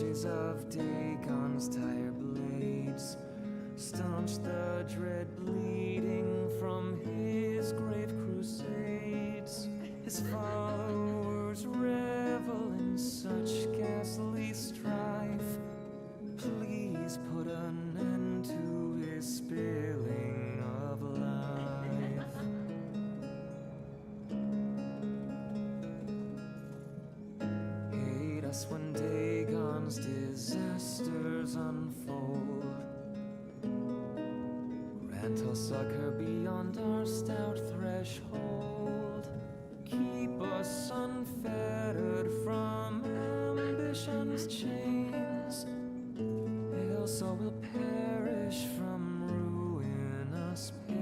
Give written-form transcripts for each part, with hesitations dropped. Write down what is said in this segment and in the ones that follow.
edges of Dagon's tire blades staunch the dread bleeding from his grave crusades. His followers revel in such ghastly strife. Please put an end to his spilling of life. Hate us when Dagon's disasters unfold. Grant us succor beyond our stout threshold. Keep us unfettered from ambition's chains, else all will perish from ruinous pains.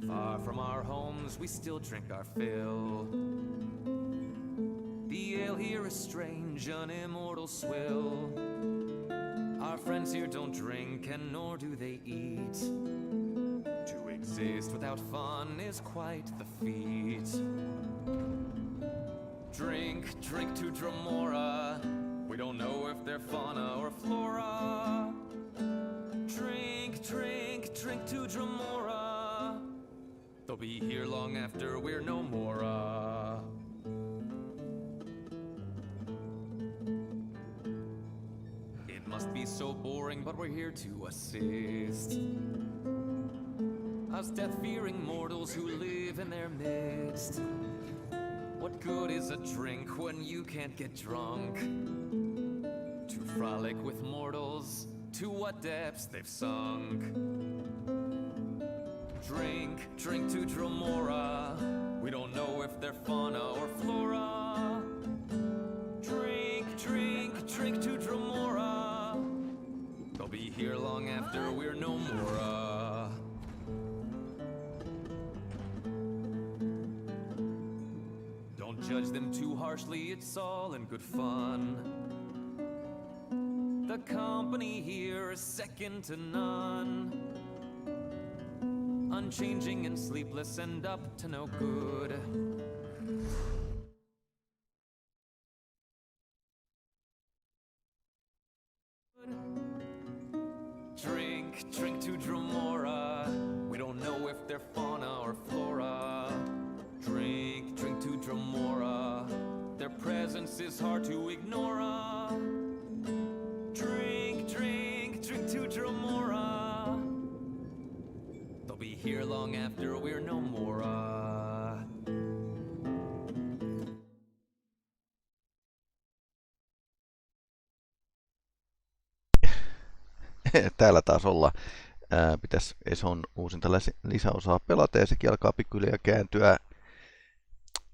Far from our homes, we still drink our fill. The ale here is strange, an immortal swill. Our friends here don't drink, and nor do they eat. To exist without fun is quite the feat. Drink, drink to Dremora. We don't know if they're fauna or flora. Drink, drink, drink to Dremora. They'll be here long after we're no more. It must be so boring, but we're here to assist us death-fearing mortals who live in their midst. What good is a drink when you can't get drunk? To frolic with mortals, to what depths they've sunk. Drink, drink to Dremora. We don't know if they're fauna or flora. Drink, drink, drink to Dremora. after we're no more. Don't judge them too harshly, it's all in good fun. The company here is second to none. Unchanging and sleepless and up to no good. Drink, drink to Dremora. We don't know if they're fauna or flora. Drink, drink to Dremora. Their presence is hard to ignore. Drink, drink, drink to Dremora. They'll be here long after we're no more. Täällä taas olla. Pitäisi Eson uusinta lisäosaa pelata ja sekin alkaa pikkuhiljaa kääntyä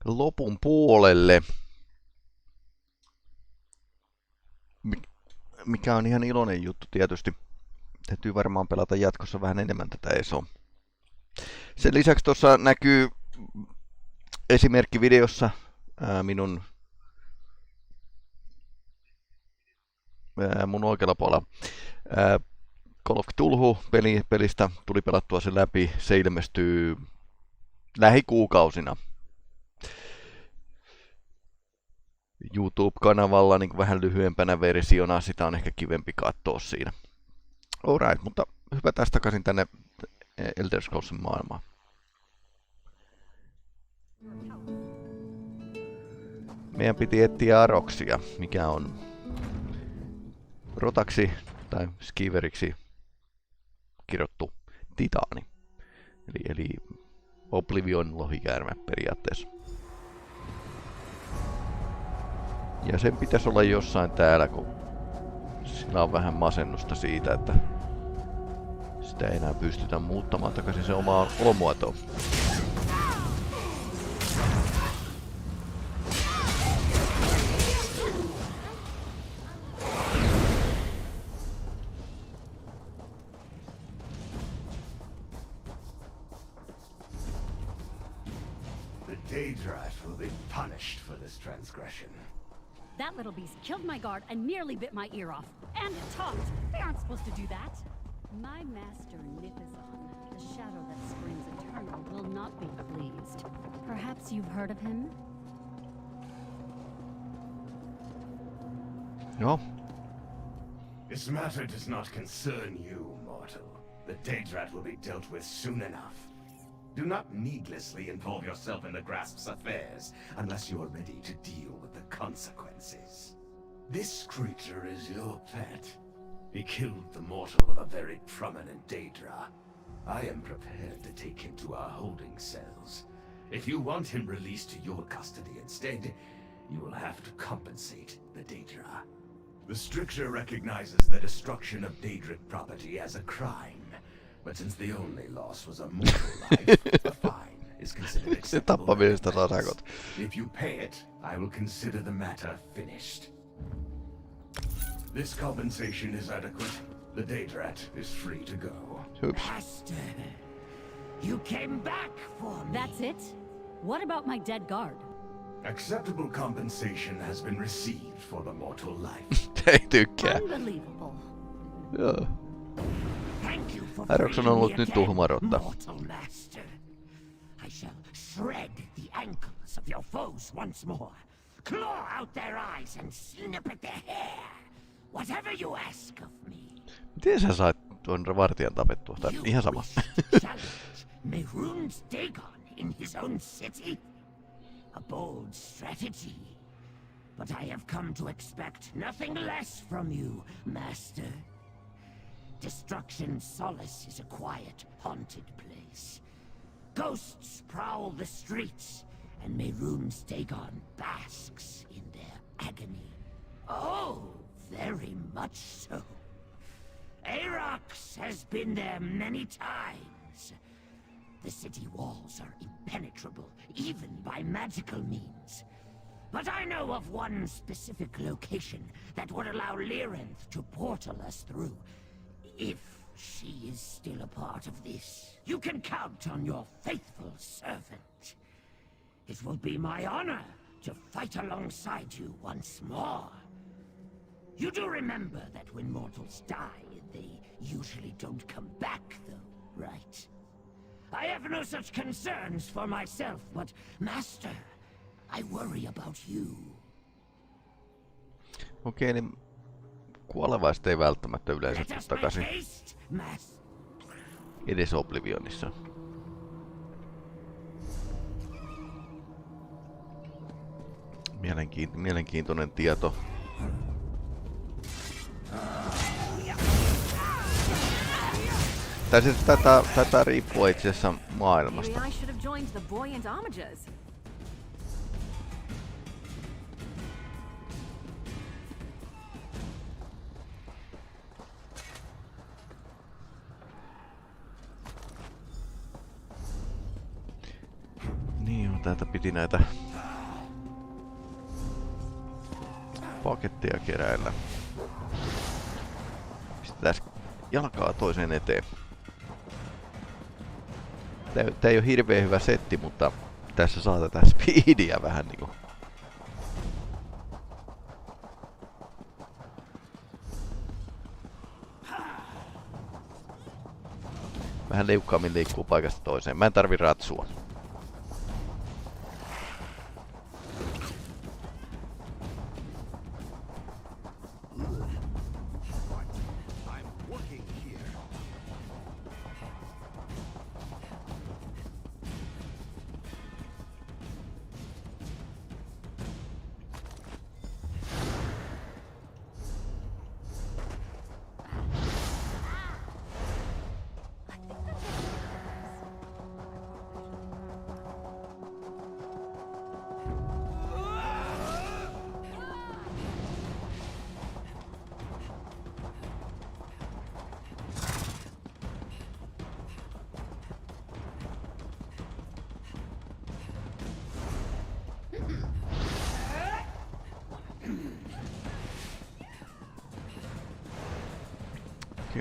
lopun puolelle. Mikä on ihan iloinen juttu tietysti. Täytyy varmaan pelata jatkossa vähän enemmän tätä Esoa. Sen lisäksi tuossa näkyy esimerkkivideossa mun oikealla puolella Call of Cthulhu pelistä tuli pelattua se läpi. Se ilmestyy lähikuukausina YouTube-kanavalla niin vähän lyhyempänä versiona. Sitä on ehkä kivempi katsoa siinä. Alright, mutta hypätään takaisin tänne Elder Scrollsin maailmaan. Meidän piti etsiä Aroxia, mikä on rotaksi tai skiveriksi kirjoittu titaani. Eli Oblivion lohikäärme periaatteessa. Ja sen pitäisi olla jossain täällä, kun sillä on vähän masennusta siitä, että sitä ei enää pystytä muuttamaan takaisin sen omaan olomuotoon. Daedrat will be punished for this transgression. That little beast killed my guard and nearly bit my ear off. And it talked. They aren't supposed to do that. My master Nipizon, the shadow that springs eternal, will not be pleased. Perhaps you've heard of him? No. This matter does not concern you, mortal. The Daedrat will be dealt with soon enough. Do not needlessly involve yourself in the Grasp's affairs unless you are ready to deal with the consequences. This creature is your pet. He killed the mortal of a very prominent Daedra. I am prepared to take him to our holding cells. If you want him released to your custody instead, you will have to compensate the Daedra. The stricture recognizes the destruction of Daedric property as a crime. But since the only loss was a mortal life, a fine is considered acceptable. If you pay it, I will consider the matter finished. This compensation is adequate. The Daedrat is free to go. Oops. Master, you came back for me. That's it? What about my dead guard? Acceptable compensation has been received for the mortal life. Ei tykkää. Unbelievable. Joo. Thank you for Arox on ollut nyt tuhmarotta. mortal master. I shall shred the ankles of your foes once more, claw out their eyes and snip at their hair. Whatever you ask of me. Miten sä sait tuon vartijan tapettua? Tai ihan sama. Mehrunes Dagon in his own city? A bold strategy. But I have come to expect nothing less from you, master. Destruction Solace is a quiet, haunted place. Ghosts prowl the streets, and Mehrunes Dagon basks in their agony. Oh, very much so. Arox has been there many times. The city walls are impenetrable, even by magical means. But I know of one specific location that would allow Lyranth to portal us through, if She is still a part of this. You can count on your faithful servant. It will be my honor to fight alongside you once more. You do remember that when mortals die, they usually don't come back, though, right? I have no such concerns for myself, but Master, I worry about you. Okei, niin kuolevaiset ei välttämättä yleensä Let tule us make takaisin haste, Master. edes Oblivionissa. Mielenkiintoinen tieto. Tai siis tätä riippuu itse asiassa maailmasta. Maybe I should have joined the buoyant homages. Niin joo, täältä piti näitä paketteja keräillä. Pistetään jalkaa toiseen eteen. Tää ei oo hirveen hyvä setti, mutta tässä saa tätä speedia vähän niinku. Vähän liukkaammin liikkuu paikasta toiseen. Mä en tarvi ratsua.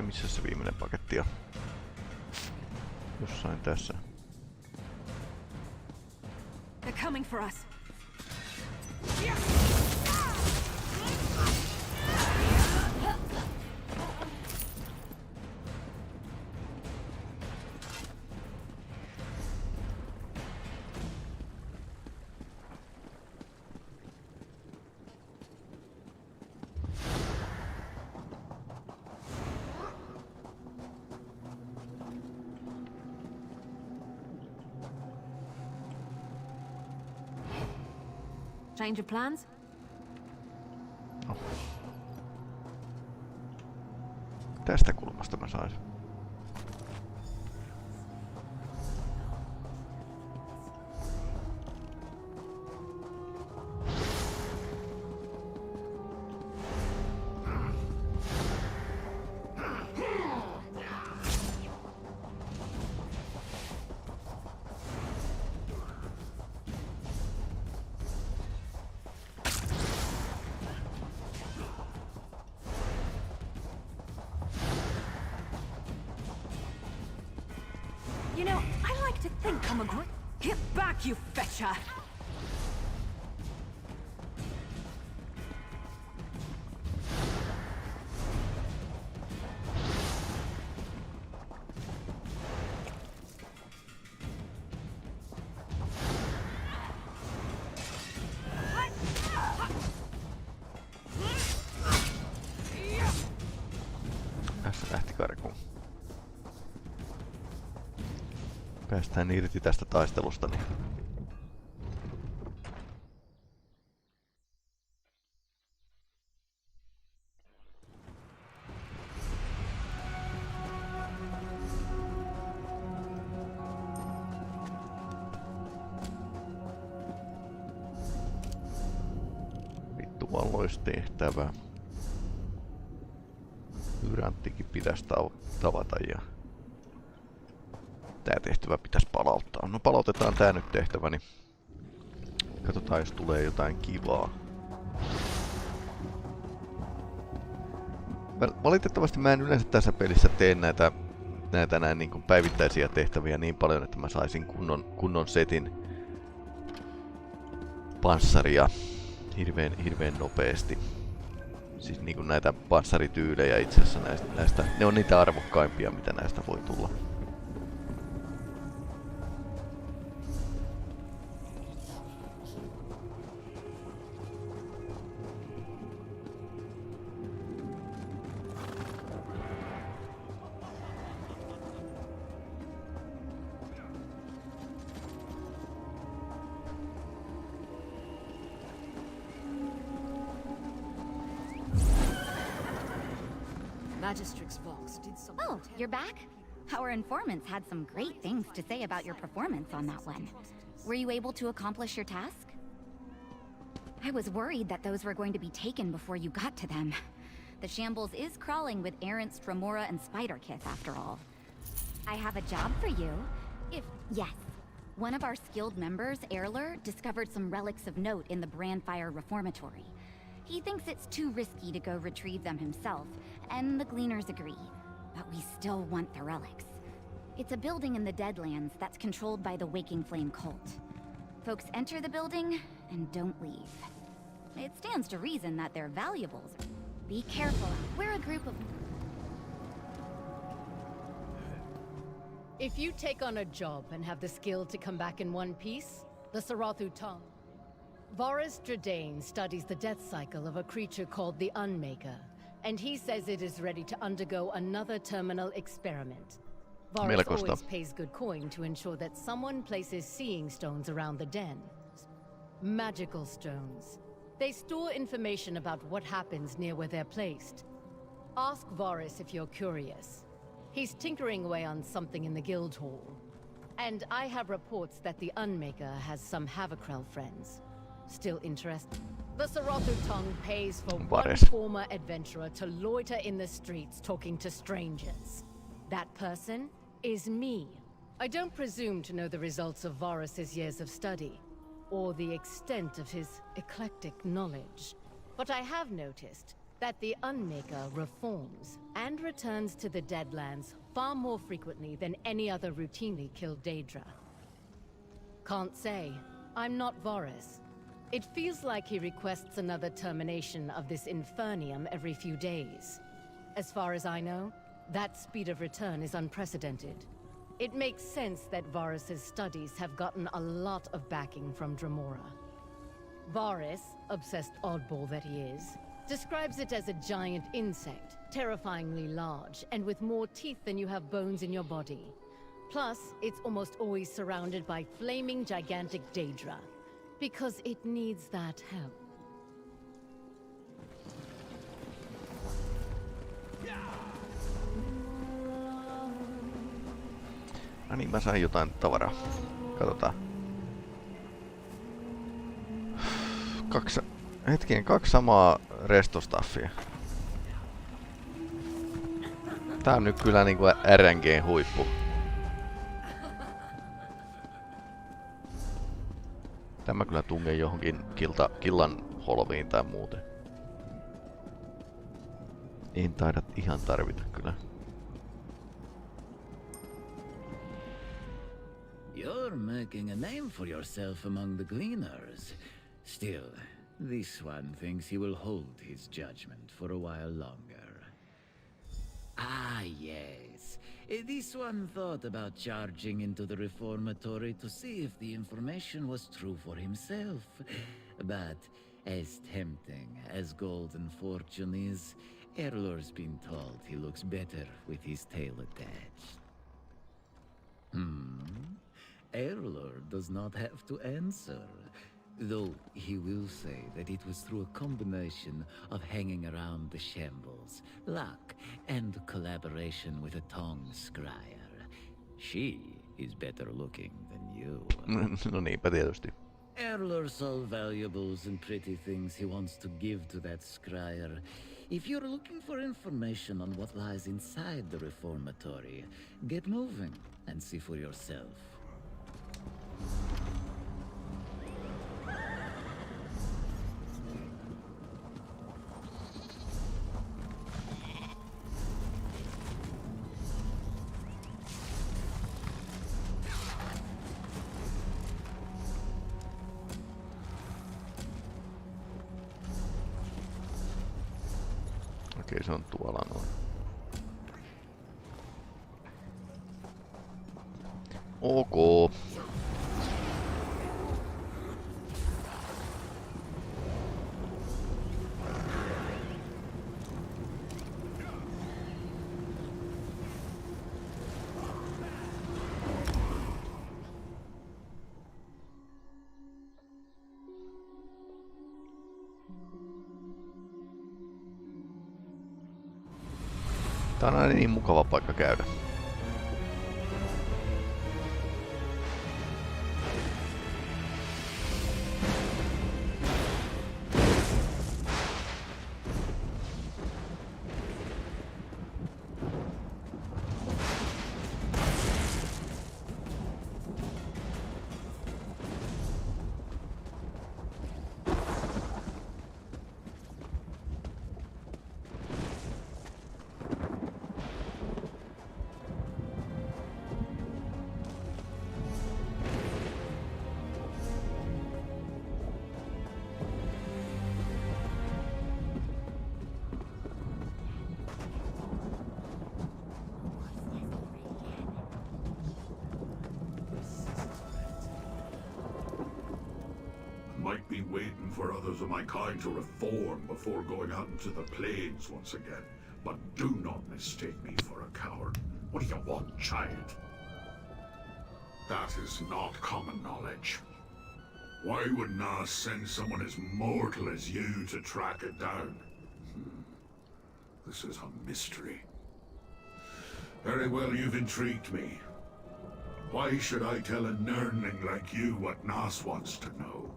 Missä se viimeinen paketti on? Jossain tässä. They're coming for us. Change of plans? No. Tästä kulmasta mä saisin. You know, I like to think I'm a great... Get back, you fetcher! Tässä lähti karkuun. Päästään irti tästä taistelusta. Niin. Vittu valloistehtävä. Yranttikin pitäisi tavata ja tää tehtävä pitäisi palauttaa. No palautetaan tää nyt tehtävä, niin katsotaan jos tulee jotain kivaa. Valitettavasti mä en yleensä tässä pelissä tee näitä näin niin kuin päivittäisiä tehtäviä niin paljon, että mä saisin kunnon setin panssaria hirveän nopeasti. Siis niin kuin näitä panssarityylejä itse asiassa näistä, ne on niitä arvokkaimpia, mitä näistä voi tulla. Magistrix Vox did something. Oh, you're back? Our informants had some great things to say about your performance on that one. Were you able to accomplish your task? I was worried that those were going to be taken before you got to them. The shambles is crawling with errants, Dremora, and Spiderkith, after all. I have a job for you. Yes. One of our skilled members, Erler, discovered some relics of note in the Brandfire Reformatory. He thinks it's too risky to go retrieve them himself, and the Gleaners agree. But we still want the relics. It's a building in the Deadlands that's controlled by the Waking Flame cult. Folks enter the building and don't leave. It stands to reason that they're valuables. Be careful. We're a group of... If you take on a job and have the skill to come back in one piece, the Sarathu tongue. Varus Dredane studies the death cycle of a creature called the Unmaker, and he says it is ready to undergo another terminal experiment. Varus always pays good coin to ensure that someone places seeing stones around the den. Magical stones. They store information about what happens near where they're placed. Ask Varus if you're curious. He's tinkering away on something in the guild hall. And I have reports that the Unmaker has some Havakrell friends. Still interested? The Sarathu tongue pays for one former adventurer to loiter in the streets talking to strangers. That person is me. I don't presume to know the results of Varus's years of study, or the extent of his eclectic knowledge. But I have noticed that the Unmaker reforms and returns to the Deadlands far more frequently than any other routinely killed Daedra. Can't say. I'm not Varus. It feels like he requests another termination of this Infernium every few days. As far as I know, that speed of return is unprecedented. It makes sense that Varus's studies have gotten a lot of backing from Dremora. Varus, obsessed oddball that he is, describes it as a giant insect, terrifyingly large, and with more teeth than you have bones in your body. Plus, it's almost always surrounded by flaming gigantic Daedra. Because it needs that help. No niin, mä sain jotain tavaraa. Katsotaan. Kaksi samaa restostaffia. Tää on nyt kyllä niinku RNG:n huippu. Tämä kyllä tungee johonkin killan holviin tai muuten. En taida ihan tarvita kyllä. You're making a name for yourself among the Gleaners. Still, this one thinks he will hold his judgment for a while longer. Ah, yes. This one thought about charging into the reformatory to see if the information was true for himself. But as tempting as golden fortune is, Erlor's been told he looks better with his tail attached. Erlor does not have to answer, though he will say that it was through a combination of hanging around the shambles, luck, and collaboration with a tongue scryer. She is better looking than you. No niinpä tietysti. Erlor saw valuables and pretty things he wants to give to that scryer. If you're looking for information on what lies inside the reformatory, get moving and see for yourself. Okei, se on tuolla noin. Ok. Tää on aina niin mukava paikka käydä. Might be waiting for others of my kind to reform before going out into the plains once again. But do not mistake me for a coward. What do you want, child? That is not common knowledge. Why would Nas send someone as mortal as you to track it down? This is a mystery. Very well, you've intrigued me. Why should I tell a nerdling like you what Nas wants to know?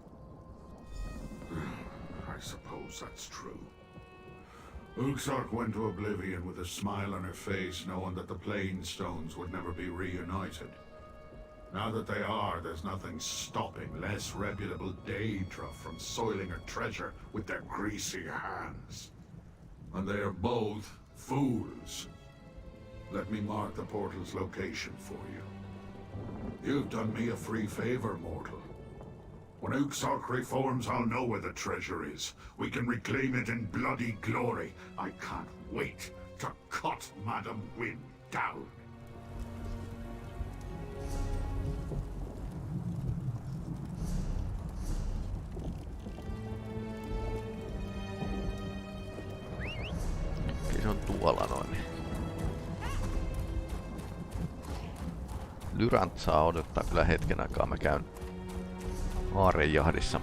I suppose that's true. Uxark went to oblivion with a smile on her face, knowing that the Plainstones would never be reunited. Now that they are, there's nothing stopping less reputable Daedra from soiling her treasure with their greasy hands. And they are both fools. Let me mark the portal's location for you. You've done me a free favor, mortal. When Uxark reforms, I'll know where the treasure is. We can reclaim it in bloody glory. I can't wait to cut Madam Wynn down. Okei, se on tuolla noin. Lyrant saa odottaa kyllä hetken aikaa. Mä käyn aarejahdissa.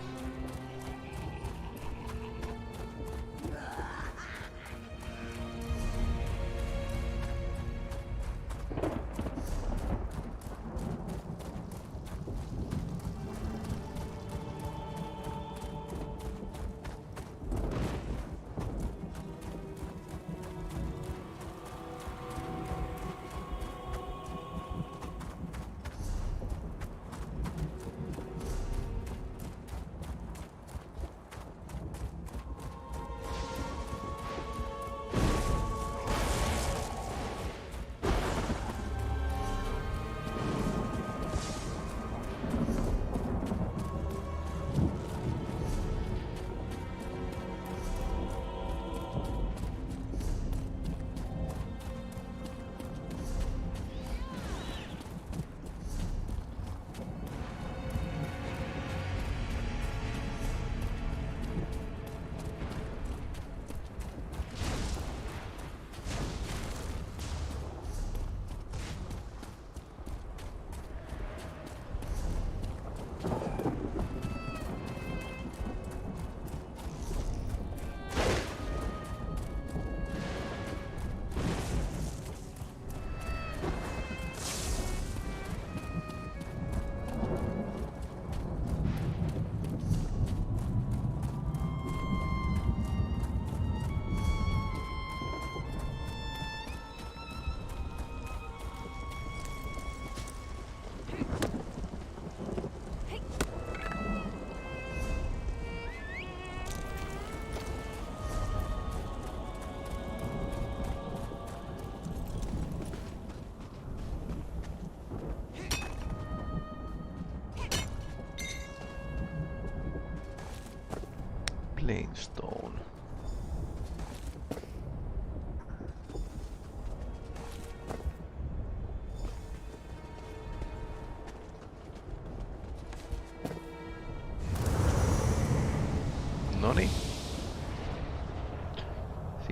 Plainstone.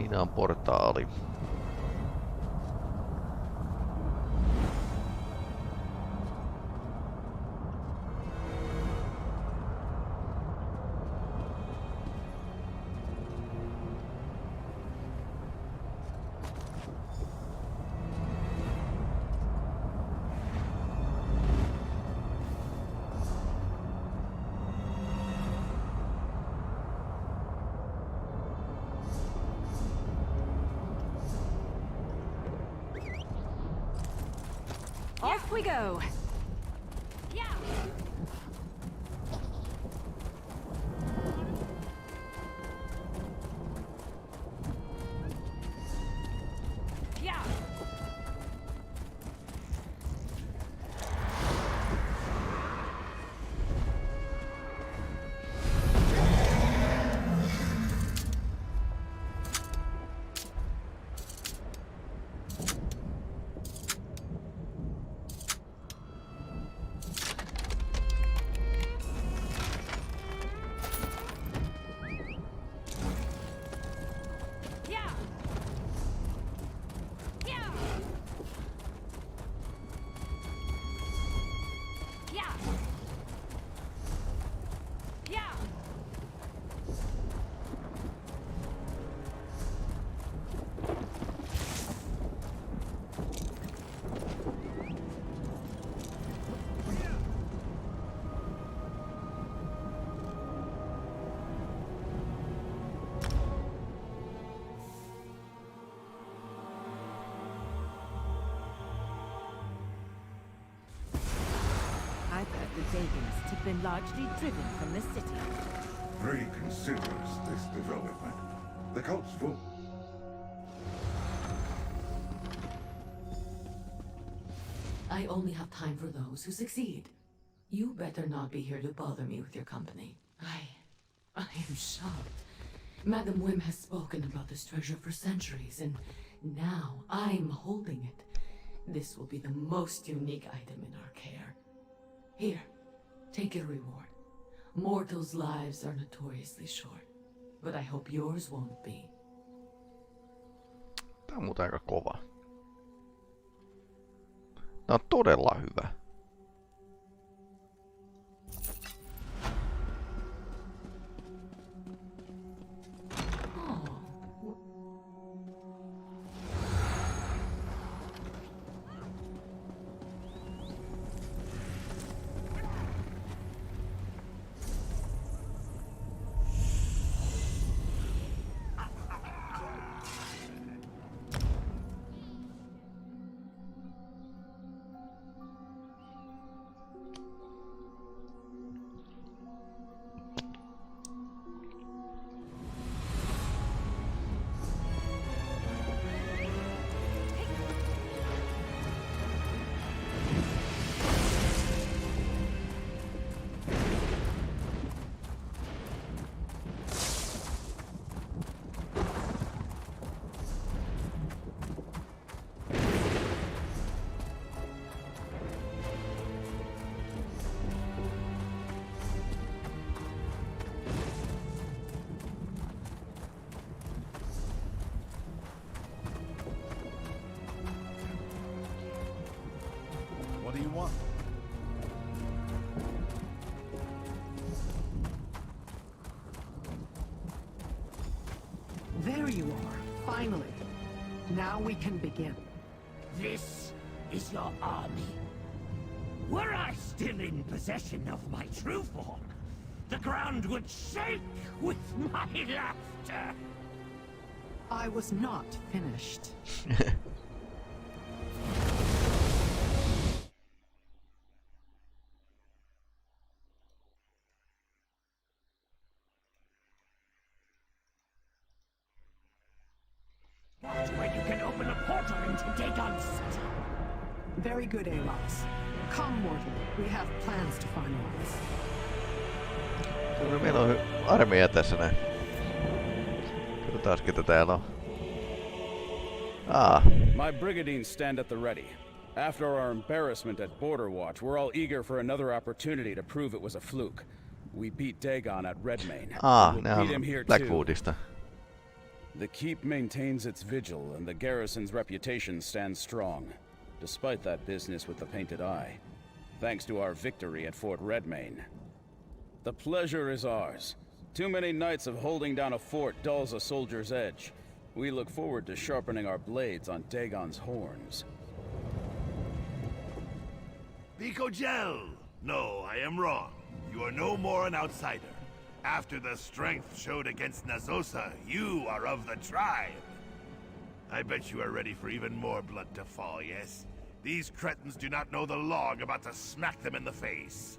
Siinä on portaali. Off we go. Yeah. Yeah. I bet the Dagans have been largely driven from the city. Very considerous, this development. The cult's full. I only have time for those who succeed. You better not be here to bother me with your company. I am shocked. Madam Wim has spoken about this treasure for centuries, and now I'm holding it. This will be the most unique item in our care. Here, take your reward. Mortals' lives are notoriously short, but I hope yours won't be. Tää on muuten aika kova. Tää on todella hyvä. What do you want? There you are, finally. Now we can begin. This is your army. Were I still in possession of my true form, the ground would shake with my laughter. I was not finished. Where you can open a portal into Dagon's city. Very good, Arox. Come, mortal. We have plans to finalize. Kyllä meillä on armeija tässä näin. Katsotaan ketä täällä on. My brigandines stand at the ready. After our embarrassment at Border Watch, we're all eager for another opportunity to prove it was a fluke. We beat Dagon at Redmayne. Nää on Blackwoodista. The keep maintains its vigil, and the garrison's reputation stands strong, despite that business with the Painted Eye, thanks to our victory at Fort Redmain. The pleasure is ours. Too many nights of holding down a fort dulls a soldier's edge. We look forward to sharpening our blades on Dagon's horns. Pico Gel! No, I am wrong. You are no more an outsider. After the strength showed against Nazosa, you are of the tribe. I bet you are ready for even more blood to fall, yes? These cretins do not know the law. I'm about to smack them in the face.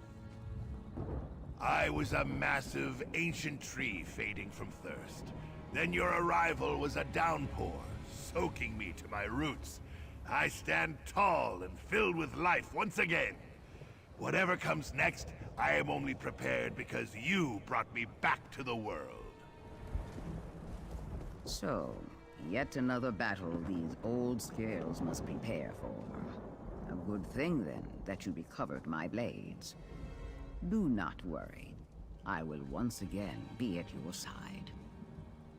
I was a massive, ancient tree fading from thirst. Then your arrival was a downpour, soaking me to my roots. I stand tall and filled with life once again. Whatever comes next, I am only prepared because you brought me back to the world. So, yet another battle these old scales must prepare for. A good thing, then, that you recovered my blades. Do not worry. I will once again be at your side,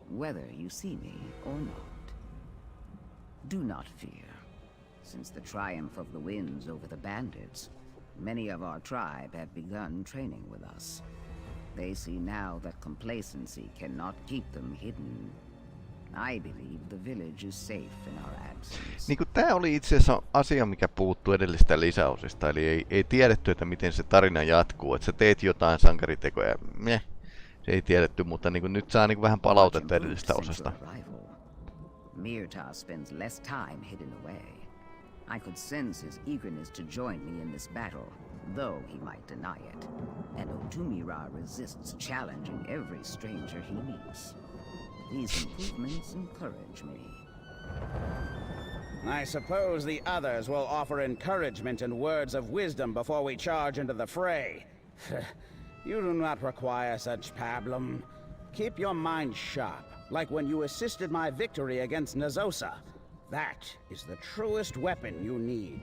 whether you see me or not. Do not fear. Since the triumph of the winds over the bandits, many of our tribe have begun training with us. They see now that complacency cannot keep them hidden. I believe the village is safe in our absence. Niin tää oli itse asiassa asia, mikä puuttuu edellistä lisäosista, eli ei tiedetty, että miten se tarina jatkuu, että sä teet jotain sankaritekoja, se ei tiedetty, mutta nyt saa vähän palautetta edellisestä osasta. Mirta spends less time hidden away. I could sense his eagerness to join me in this battle, though he might deny it. And Otumira resists challenging every stranger he meets. These improvements encourage me. I suppose the others will offer encouragement and words of wisdom before we charge into the fray. You do not require such pablum. Keep your mind sharp, like when you assisted my victory against Nazosa. That is the truest weapon you need.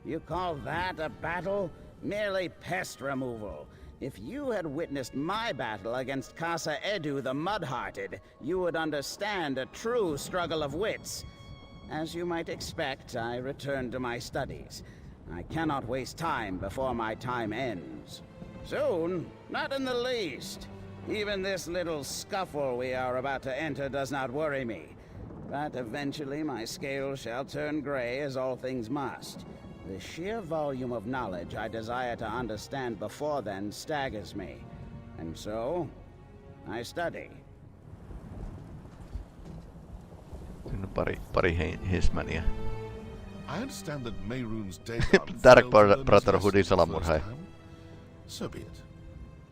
You call that a battle? Merely pest removal. If you had witnessed my battle against Casa Edu the Mud-Hearted, you would understand a true struggle of wits. As you might expect, I returned to my studies. I cannot waste time before my time ends. Soon? Not in the least. Even this little scuffle we are about to enter does not worry me. But eventually my scales shall turn gray, as all things must. The sheer volume of knowledge I desire to understand before then staggers me. And so, I study. Pari Hesmania. I understand that Mehrunes Dark Brotherhoodin salamurhaaja. So be it.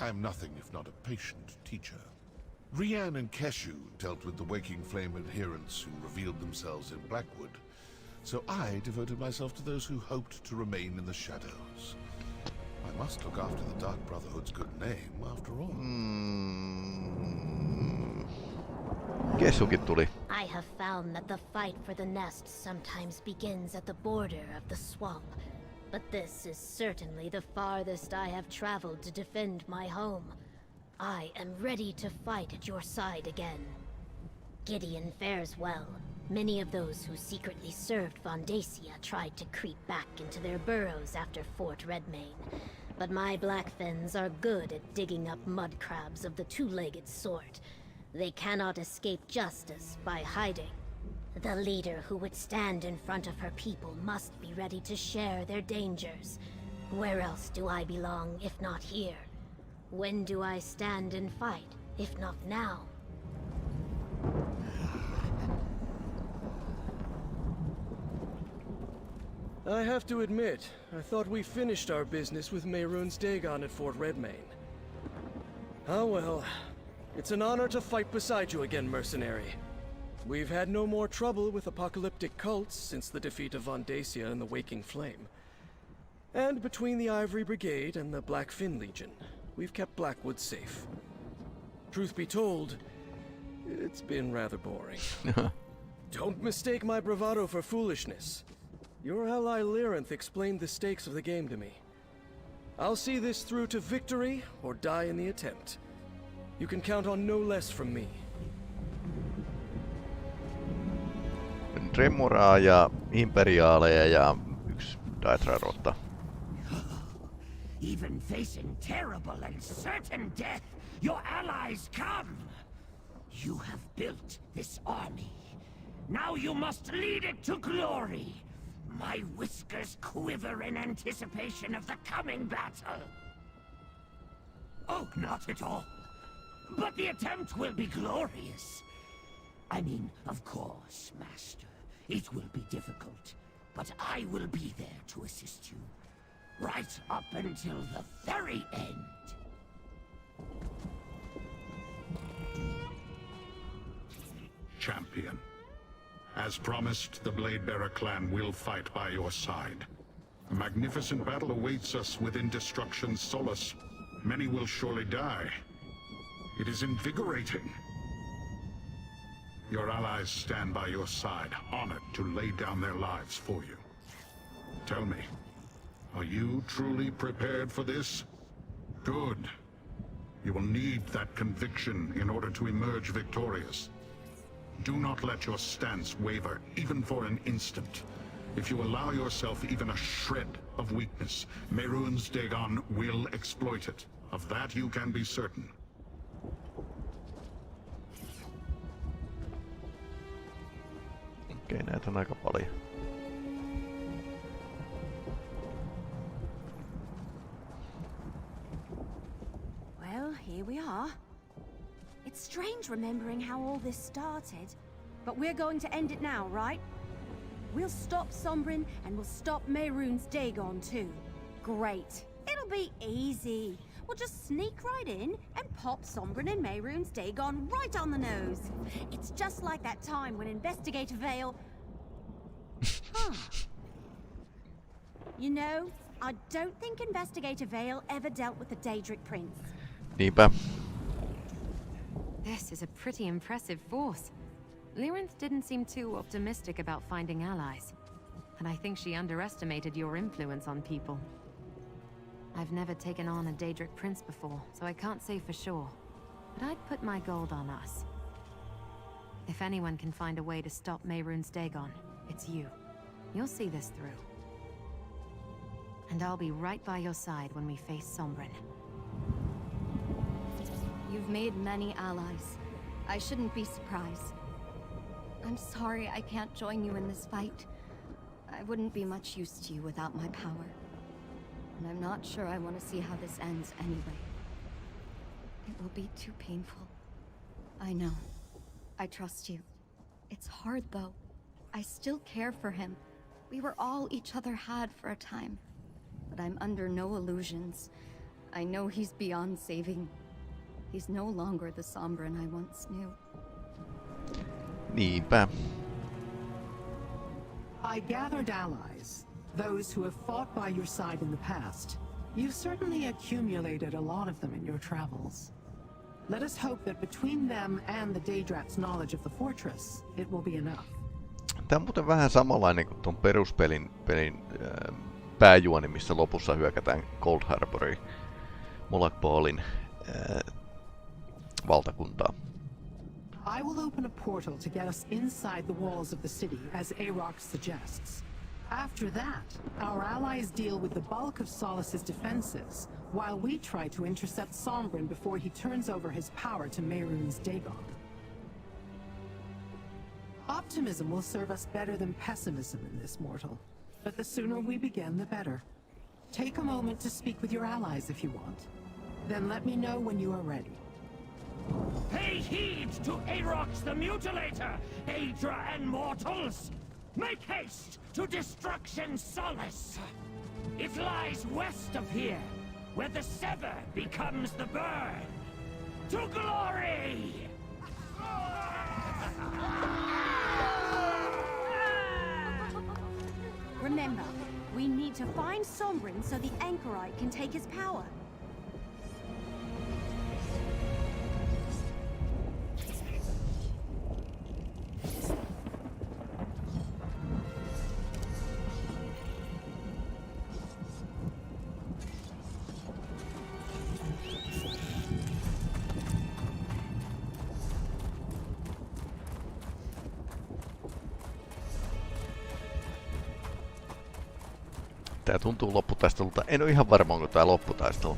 I am nothing if not a patient teacher. Rian and Keshu dealt with the Waking Flame adherents who revealed themselves in Blackwood, so I devoted myself to those who hoped to remain in the shadows. I must look after the Dark Brotherhood's good name, after all. Kessukin tuli. I have found that the fight for the nest sometimes begins at the border of the swamp, but this is certainly the farthest I have traveled to defend my home. I am ready to fight at your side again. Gideon fares well. Many of those who secretly served Vondacia tried to creep back into their burrows after Fort Redmain, but my Blackfens are good at digging up mud crabs of the two-legged sort. They cannot escape justice by hiding. The leader who would stand in front of her people must be ready to share their dangers. Where else do I belong, if not here? When do I stand and fight, if not now? I have to admit, I thought we finished our business with Mehrunes Dagon at Fort Redmain. Oh well. It's an honor to fight beside you again, mercenary. We've had no more trouble with apocalyptic cults since the defeat of Vondacia and the Waking Flame. And between the Ivory Brigade and the Blackfin Legion, we've kept Blackwood safe. Truth be told, it's been rather boring. Don't mistake my bravado for foolishness. Your ally Lyrinth explained the stakes of the game to me. I'll see this through to victory or die in the attempt. You can count on no less from me. Tremoraa ja imperiaaleja ja yksi Daedra-rotta. Even facing terrible and certain death, your allies come! You have built this army. Now you must lead it to glory. My whiskers quiver in anticipation of the coming battle. Oh, not at all. But the attempt will be glorious. I mean, of course, Master. It will be difficult, but I will be there to assist you. Right up until the very end. Champion. As promised, the Bladebearer clan will fight by your side. A magnificent battle awaits us within Destruction's solace. Many will surely die. It is invigorating. Your allies stand by your side, honored to lay down their lives for you. Tell me, are you truly prepared for this? Good. You will need that conviction in order to emerge victorious. Do not let your stance waver, even for an instant. If you allow yourself even a shred of weakness, Mehrunes Dagon will exploit it. Of that you can be certain. Okei, näitä on aika paljon. Well, here we are. It's strange remembering how all this started, but we're going to end it now, right? We'll stop Sombrin, and we'll stop Mehrunes Dagon too. Great. It'll be easy. We'll just sneak right in and pop Sombrin and Mehrunes Dagon right on the nose. It's just like that time when Investigator Vale... Huh. You know, I don't think Investigator Vale ever dealt with the Daedric Prince. Niinpä. This is a pretty impressive force. Lyrinth didn't seem too optimistic about finding allies. And I think she underestimated your influence on people. I've never taken on a Daedric prince before, so I can't say for sure. But I'd put my gold on us. If anyone can find a way to stop Mehrunes Dagon, it's you. You'll see this through. And I'll be right by your side when we face Sombrin. You've made many allies. I shouldn't be surprised. I'm sorry I can't join you in this fight. I wouldn't be much use to you without my power. And I'm not sure I want to see how this ends anyway. It will be too painful. I know. I trust you. It's hard though. I still care for him. We were all each other had for a time. But I'm under no illusions. I know he's beyond saving. He's no longer the Sombrin I once knew. Niinpä. I gathered allies, those who have fought by your side in the past. You've certainly accumulated a lot of them in your travels. Let us hope that between them and the Daedrat's knowledge of the fortress, it will be enough. Tämä on muuten vähän samanlainen kuin tuon peruspelin pääjuoni, missä lopussa hyökätään Cold Harbouriin, Molag-Baalin valtakuntaa. I will open a portal to get us inside the walls of the city, as Arox suggests. After that, our allies deal with the bulk of Solas's defenses, while we try to intercept Sombrin before he turns over his power to Mehrunes Dagon. Optimism will serve us better than pessimism in this mortal, but the sooner we begin, the better. Take a moment to speak with your allies if you want. Then let me know when you are ready. Pay heed to Arox the Mutilator, Daedra and mortals! Make haste to Destruction's solace! It lies west of here, where the Sever becomes the Burn! To glory! Remember, we need to find Sombrin so the Anchorite can take his power. Tää tuntuu lopputaistelulta. En oo ihan varma, onko tää lopputaistelu.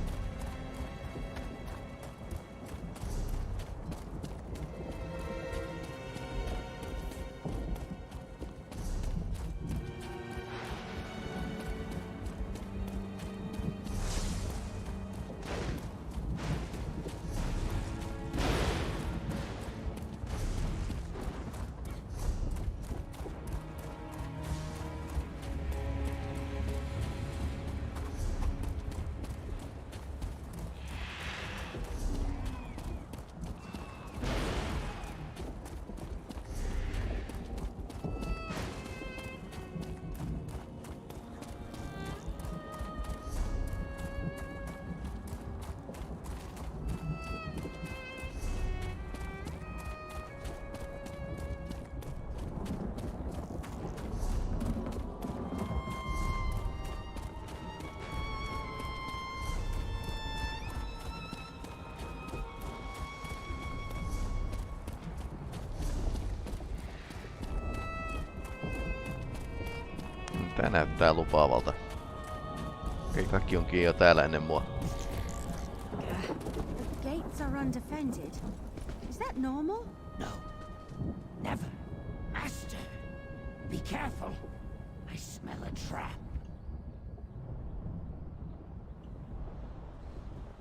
Tää näyttää lupaavalta. Okei, kaikki onkin jo täällä ennen mua. The gates are undefended. Is that normal? No. Never. Master! Be careful. I smell a trap.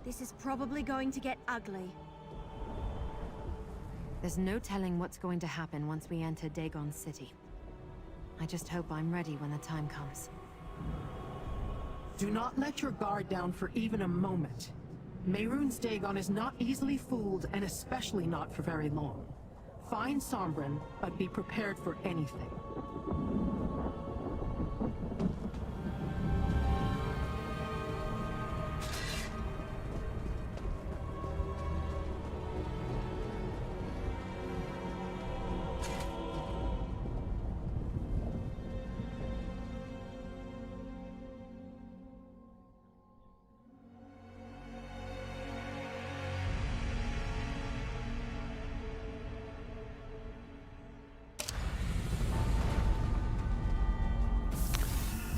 This is probably going to get ugly. There's no telling what's going to happen once we enter Dagon City. I just hope I'm ready when the time comes. Do not let your guard down for even a moment. Mehrunes Dagon is not easily fooled, and especially not for very long. Find Sombrin, but be prepared for anything.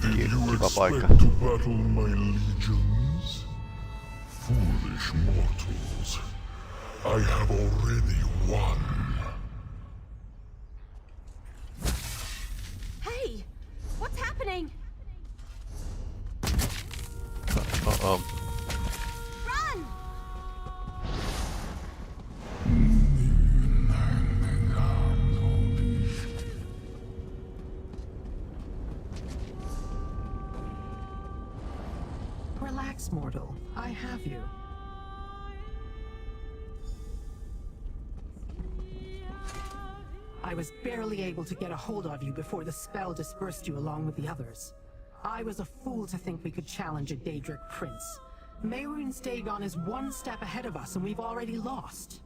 Did you paikka. expect to battle my legions? Foolish mortals. I have already won. Hey! What's happening? Uh-oh. Run! Relax, mortal. I have you. I was barely able to get a hold of you before the spell dispersed you along with the others. I was a fool to think we could challenge a Daedric prince. Mehrunes Dagon is one step ahead of us, and we've already lost.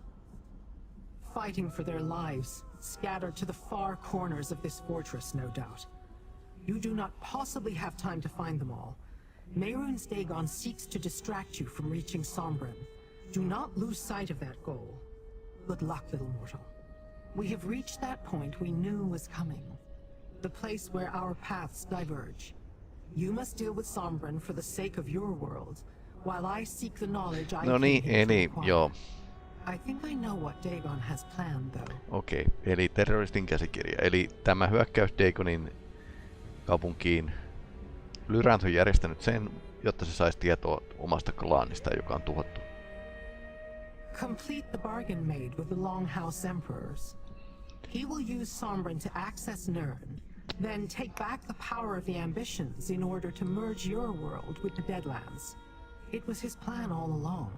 Fighting for their lives, scattered to the far corners of this fortress, no doubt. You do not possibly have time to find them all. Mehrunes Dagon seeks to distract you from reaching Sombrin. Do not lose sight of that goal. Good luck, little mortal. We have reached that point we knew was coming. The place where our paths diverge. You must deal with Sombrin for the sake of your world, while I seek the knowledge I came here to acquire. Joo. I think I know what Dagon has planned, though. Okei, eli terroristin käsikirja. Eli tämä hyökkäys Dagonin kaupunkiin. Lyrant on järjestänyt sen, jotta se saisi tietoa omasta klaanista, joka on tuhottu. Complete the bargain made with the Longhouse Emperors. He will use Sombrin to access Nirn, then take back the power of the Ambitions in order to merge your world with the Deadlands. It was his plan all along.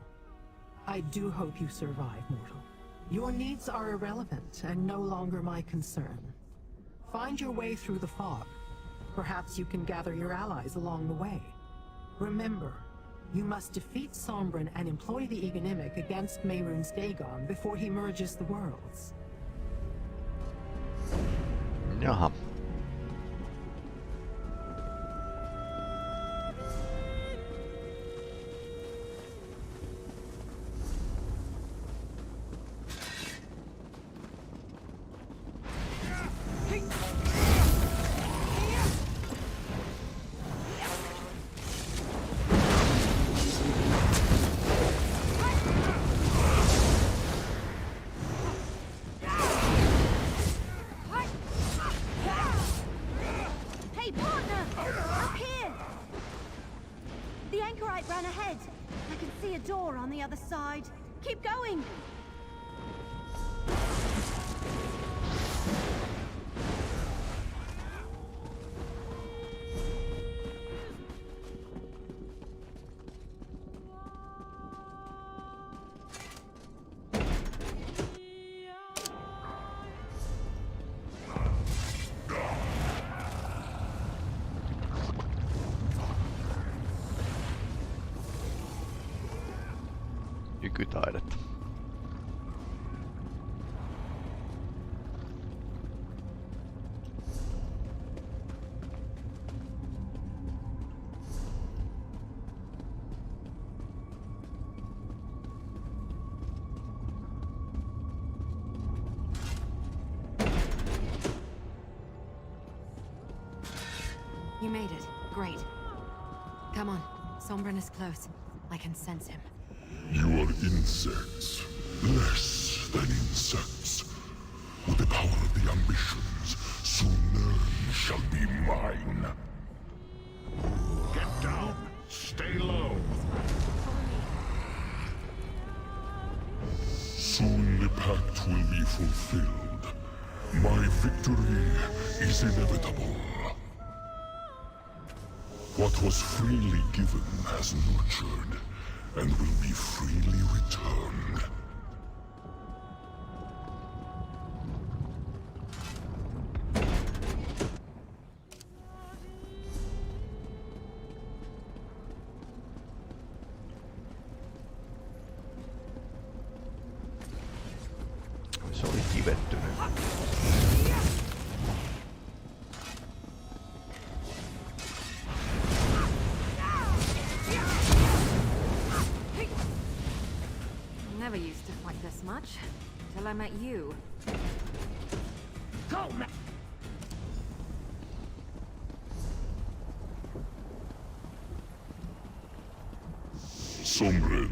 I do hope you survive, mortal. Your needs are irrelevant and no longer my concern. Find your way through the fog. Perhaps you can gather your allies along the way. Remember, you must defeat Sombrin and employ the Egonimic against Mehrunes Dagon before he merges the worlds. Jaha. door on the other side. Keep going! Nykytaidetta. You made it. Great. Come on. Sombrin is close. I can sense him. You are insects. Less than insects. With the power of the ambitions, soon Nern shall be mine. Get down! Stay low! Soon the pact will be fulfilled. My victory is inevitable. What was freely given has nurtured, and will be freely returned. Se oli kivettynyt. Never used to fight this much, till I met you. Go, man! Sombren,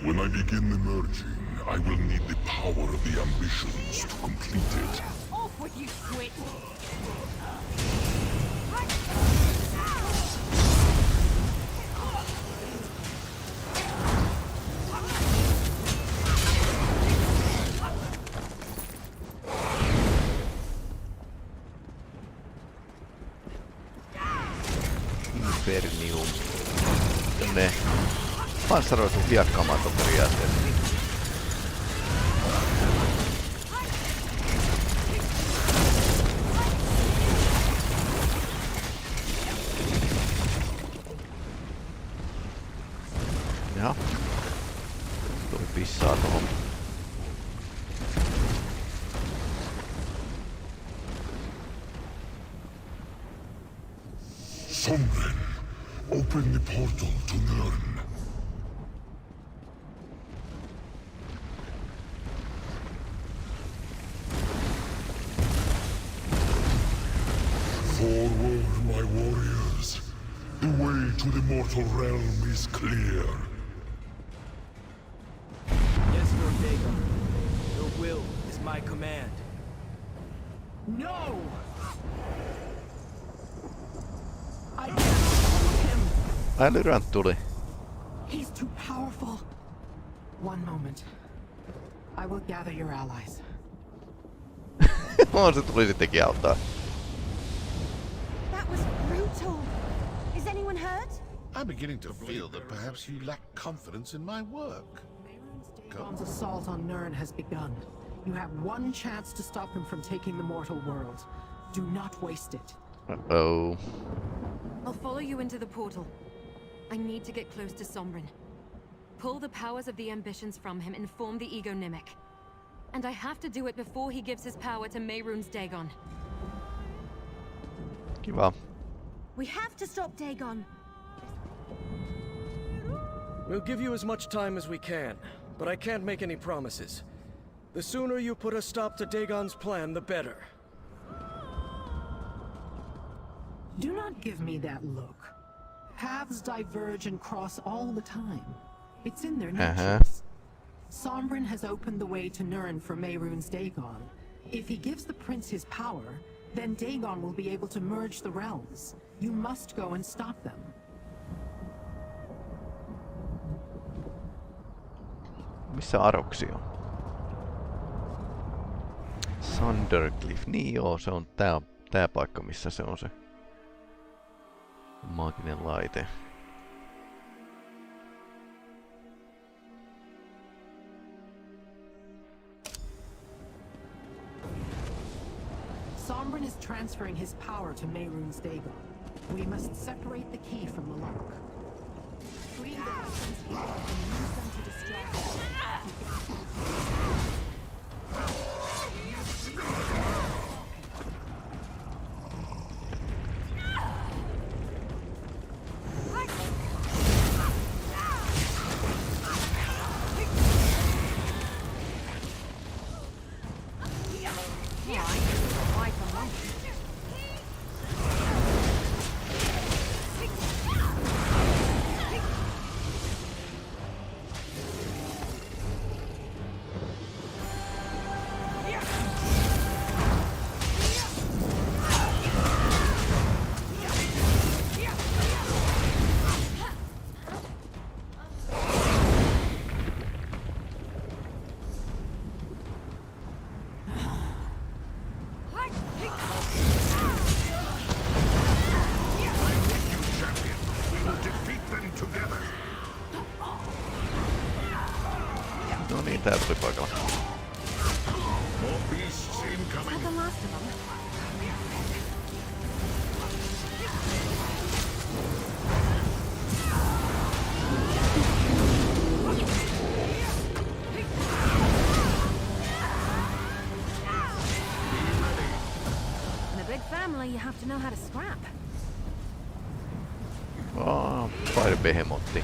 when I begin the merging, I will need the power of the ambitions to complete it. Off with you, Squid! Infernium. Tänne panssaroitu hiekkamaton periaatteessa. Jaha. Tuli pissaa tohon. Sombren, open the portal to Nern. Forward, my warriors. The way to the mortal realm is clear. Yes, Lord Dagon. Your will is my command. No! I cannot hold him. Älyrant tuli. He's too powerful. One moment. I will gather your allies. Se tuli sittenkin auttaa. That was brutal. Is anyone hurt? I'm beginning to feel that perhaps you lack confidence in my work. Dagon's assault on Nern has begun. You have one chance to stop him from taking the mortal world. Do not waste it. Uh-oh. I'll follow you into the portal. I need to get close to Sombrin. Pull the powers of the ambitions from him and form the Ego Nimic. And I have to do it before he gives his power to Mehrunes Dagon. Kiva. We have to stop Dagon. We'll give you as much time as we can, but I can't make any promises. The sooner you put a stop to Dagon's plan, the better. Do not give me that look. Paths diverge and cross all the time. It's in their natures. Sombrin has opened the way to Nern for Mehrunes Dagon. If he gives the prince his power, then Dagon will be able to merge the realms. You must go and stop them. Missä Aroksi on? Thundercliff. Niin joo, se on tää paikka, missä se on se maaginen laite. Sombrin is transferring his power to Mehrunes Dagon. We must separate the key from the lock. Free the weapons here and use them to distract No niin, tää tuli paikalla. In a big family, you have to know how to scrap. Fire Behemotti.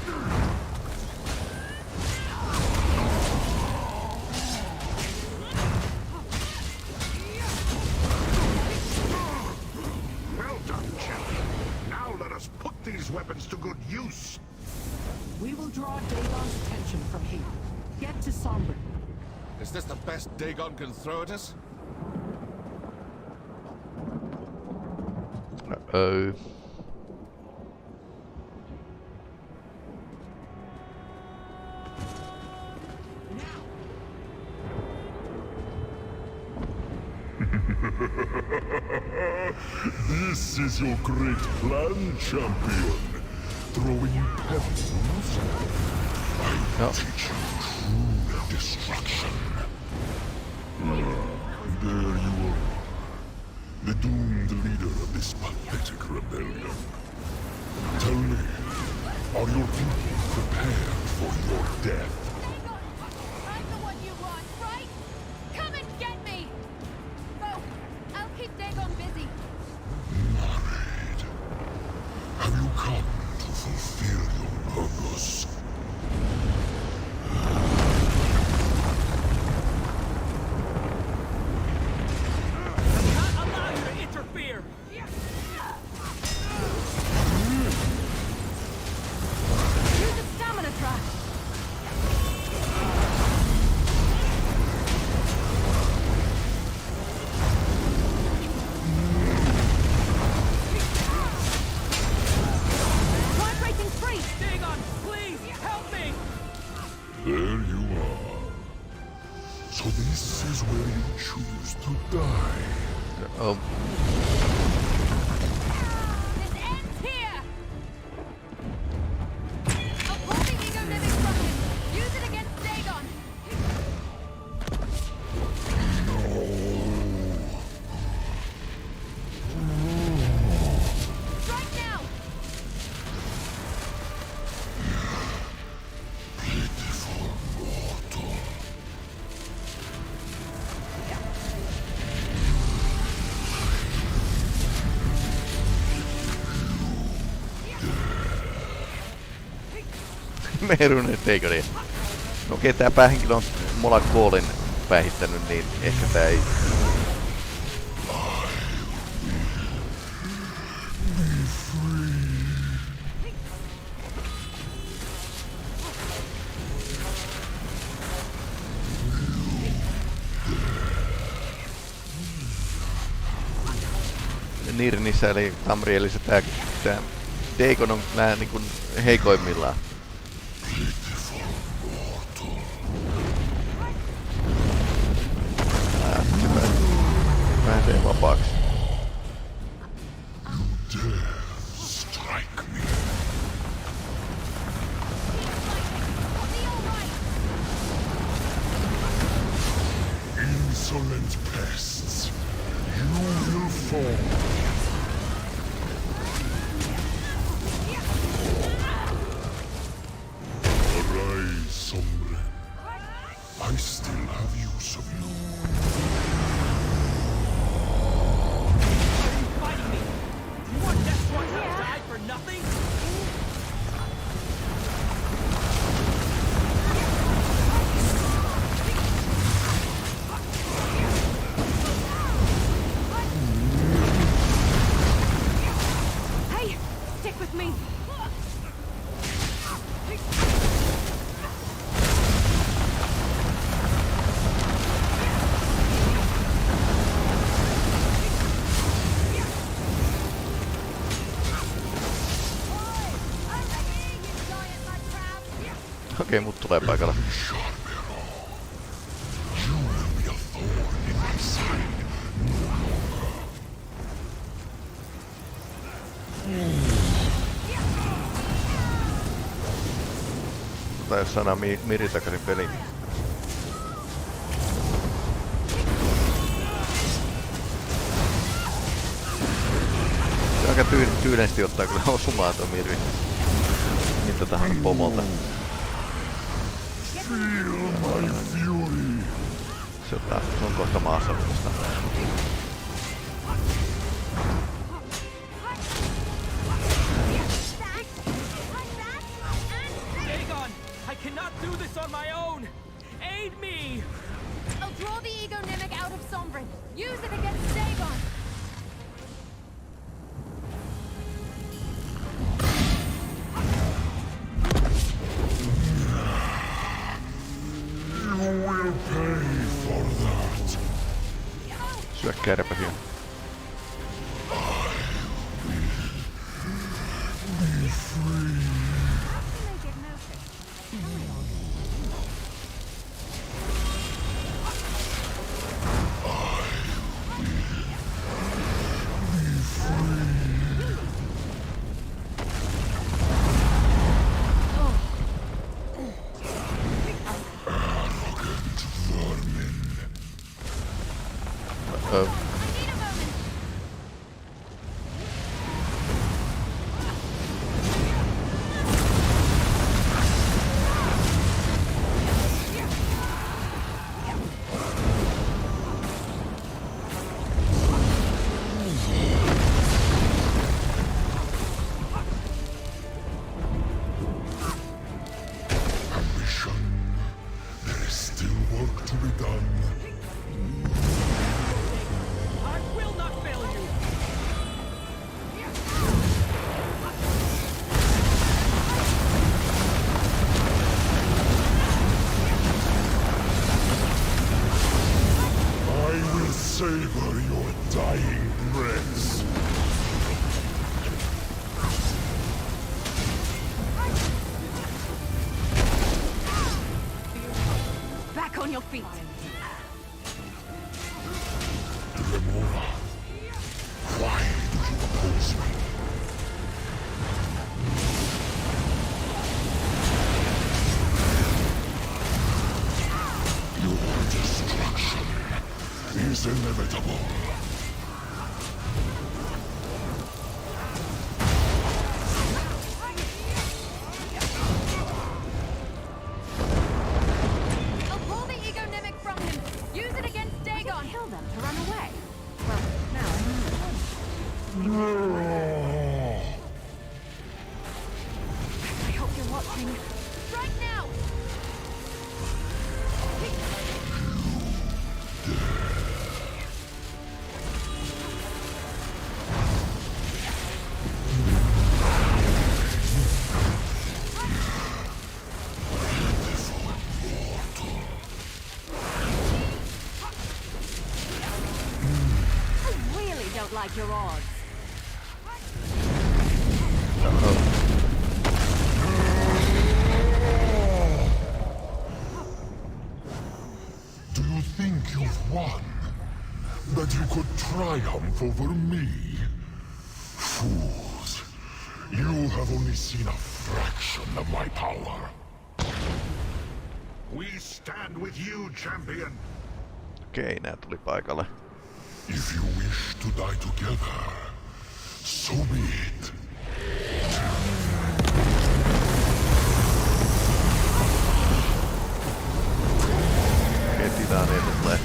Well done, champion. Now let us put these weapons to good use. We will draw Dagon's attention from here. Get to Sombrin. Is this the best Dagon can throw at us? Uh-oh. This is your great plan, champion. Throwing pebbles. I teach you true destruction. There you are. The doomed leader of this pathetic rebellion. Tell me, are your people prepared for your death? I'm the one you want, right? Come and get me! Bo, I'll keep Dagon busy. Married. Have you come to fulfill your purpose? There you are. So this is where you choose to die. This ends here! Uphold the ego living from him! Use it against Dagon! Strike now! Pitiful mortal. Mehrunes Dagonia. No okei, tää päähenkilö on Mola Koolin päihittänyt, niin ehkä tää ei... Nirnissä eli Tamrielissä tää Dagon on nää niinku heikoimmillaan. Pitiful mortal. vapaaksi. Strike me. Insolent pests, you will fall. Arise, Sombren. I still have use of you. Fighting me! You want Death Squad to die for nothing? Hey, stick with me. Okei, mut tulee paikalla. Jos saadaan Miri takaisin peliin. Se aika tyylisesti ottaa kyllä osumaa tuo Miri. Miltä tahansa pomolta. Se on kohta maassa uudestaan. I cannot do this on my own! Aid me! I'll draw the ego mimic out of Sombren. Use it against Dagon. You will pay for that. Syö kärpäsiä. Be free. Savor your dying breaths. Back on your feet. Remora, why do you oppose me? Your destruction is inevitable. I'll pull the ego mimic from him. Use it against Dagon. Kill them to run away. Well, now. I hope you're watching. Strike now. Like your odds. Do you think you've won? that you could triumph over me. Fools. You have only seen a fraction of my power. We stand with you, champion. Okei, nää tuli paikalle. If you wish to die together, so be it. Okei, titaaneita tulee.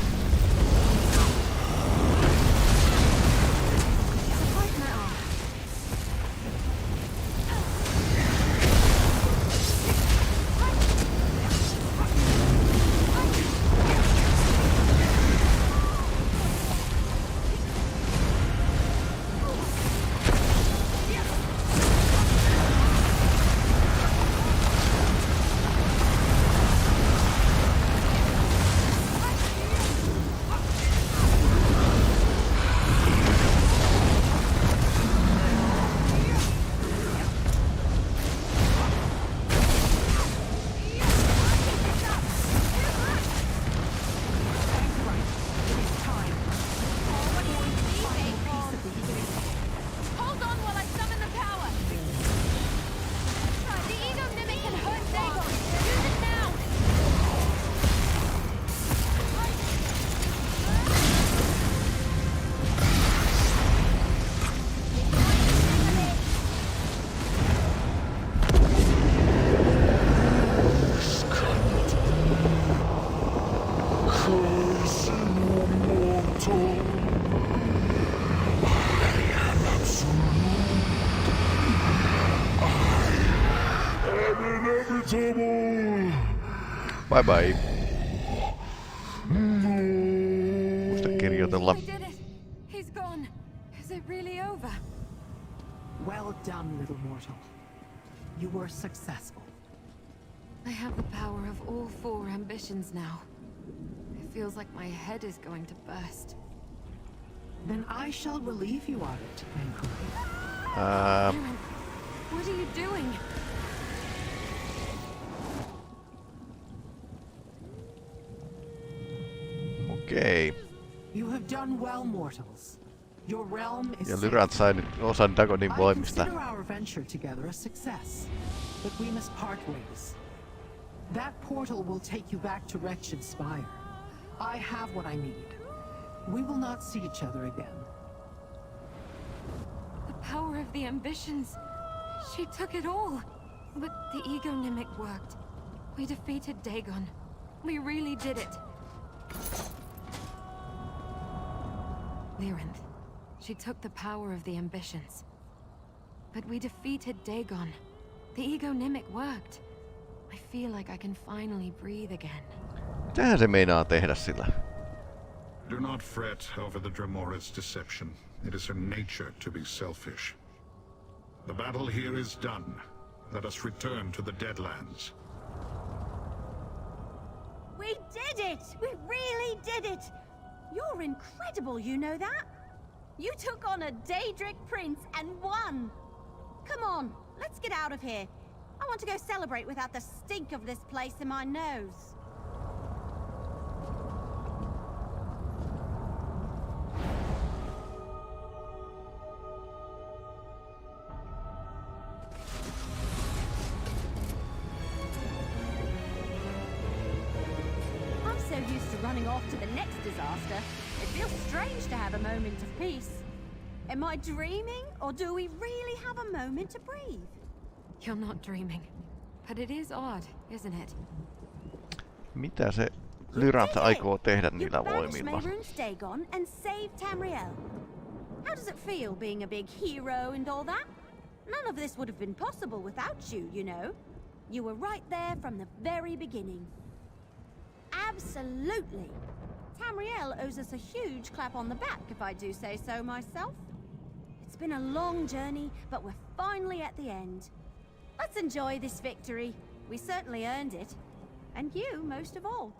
Bye bye. Muista kirjoitella. I did it. He's gone. Is it really over? Well done, little mortal. You were successful. I have the power of all 4 ambitions now. It feels like my head is going to burst. Then I shall relieve you of it, thankfully. What are you doing? Okei. You have done well, mortals. Your realm is Ja safe. Lyrat sai nyt osan Dagonin I voimista. consider our venture together a success, but we must part ways. That portal will take you back to Wretched Spire. I have what I need. We will not see each other again. The power of the ambitions. She took it all. But the ego mimic worked. We defeated Dagon. We really did it. Lyranth. She took the power of the ambitions. But we defeated Dagon. The ego mimic worked. I feel like I can finally breathe again. Mitähän se meinaa tehdä sillä? Do not fret over the Dremora's deception. It is her nature to be selfish. The battle here is done. Let us return to the Deadlands. We did it! We really did it! You're incredible, you know that? You took on a Daedric prince and won! Come on, let's get out of here. I want to go celebrate without the stink of this place in my nose. I'm so used to running off to the next disaster. It feels strange to have a moment of peace. Am I dreaming, or do we really have a moment to breathe? You're not dreaming. But it is odd, isn't it? Mitä se Lyrat aikoo tehdä You niillä banished voimilla? Mehrunes Dagon and saved Tamriel. How does it feel being a big hero and all that? None of this would have been possible without you, you know. You were right there from the very beginning. Absolutely. Tamriel owes us a huge clap on the back, if I do say so myself. It's been a long journey, but we're finally at the end. Let's enjoy this victory. We certainly earned it. And you, most of all.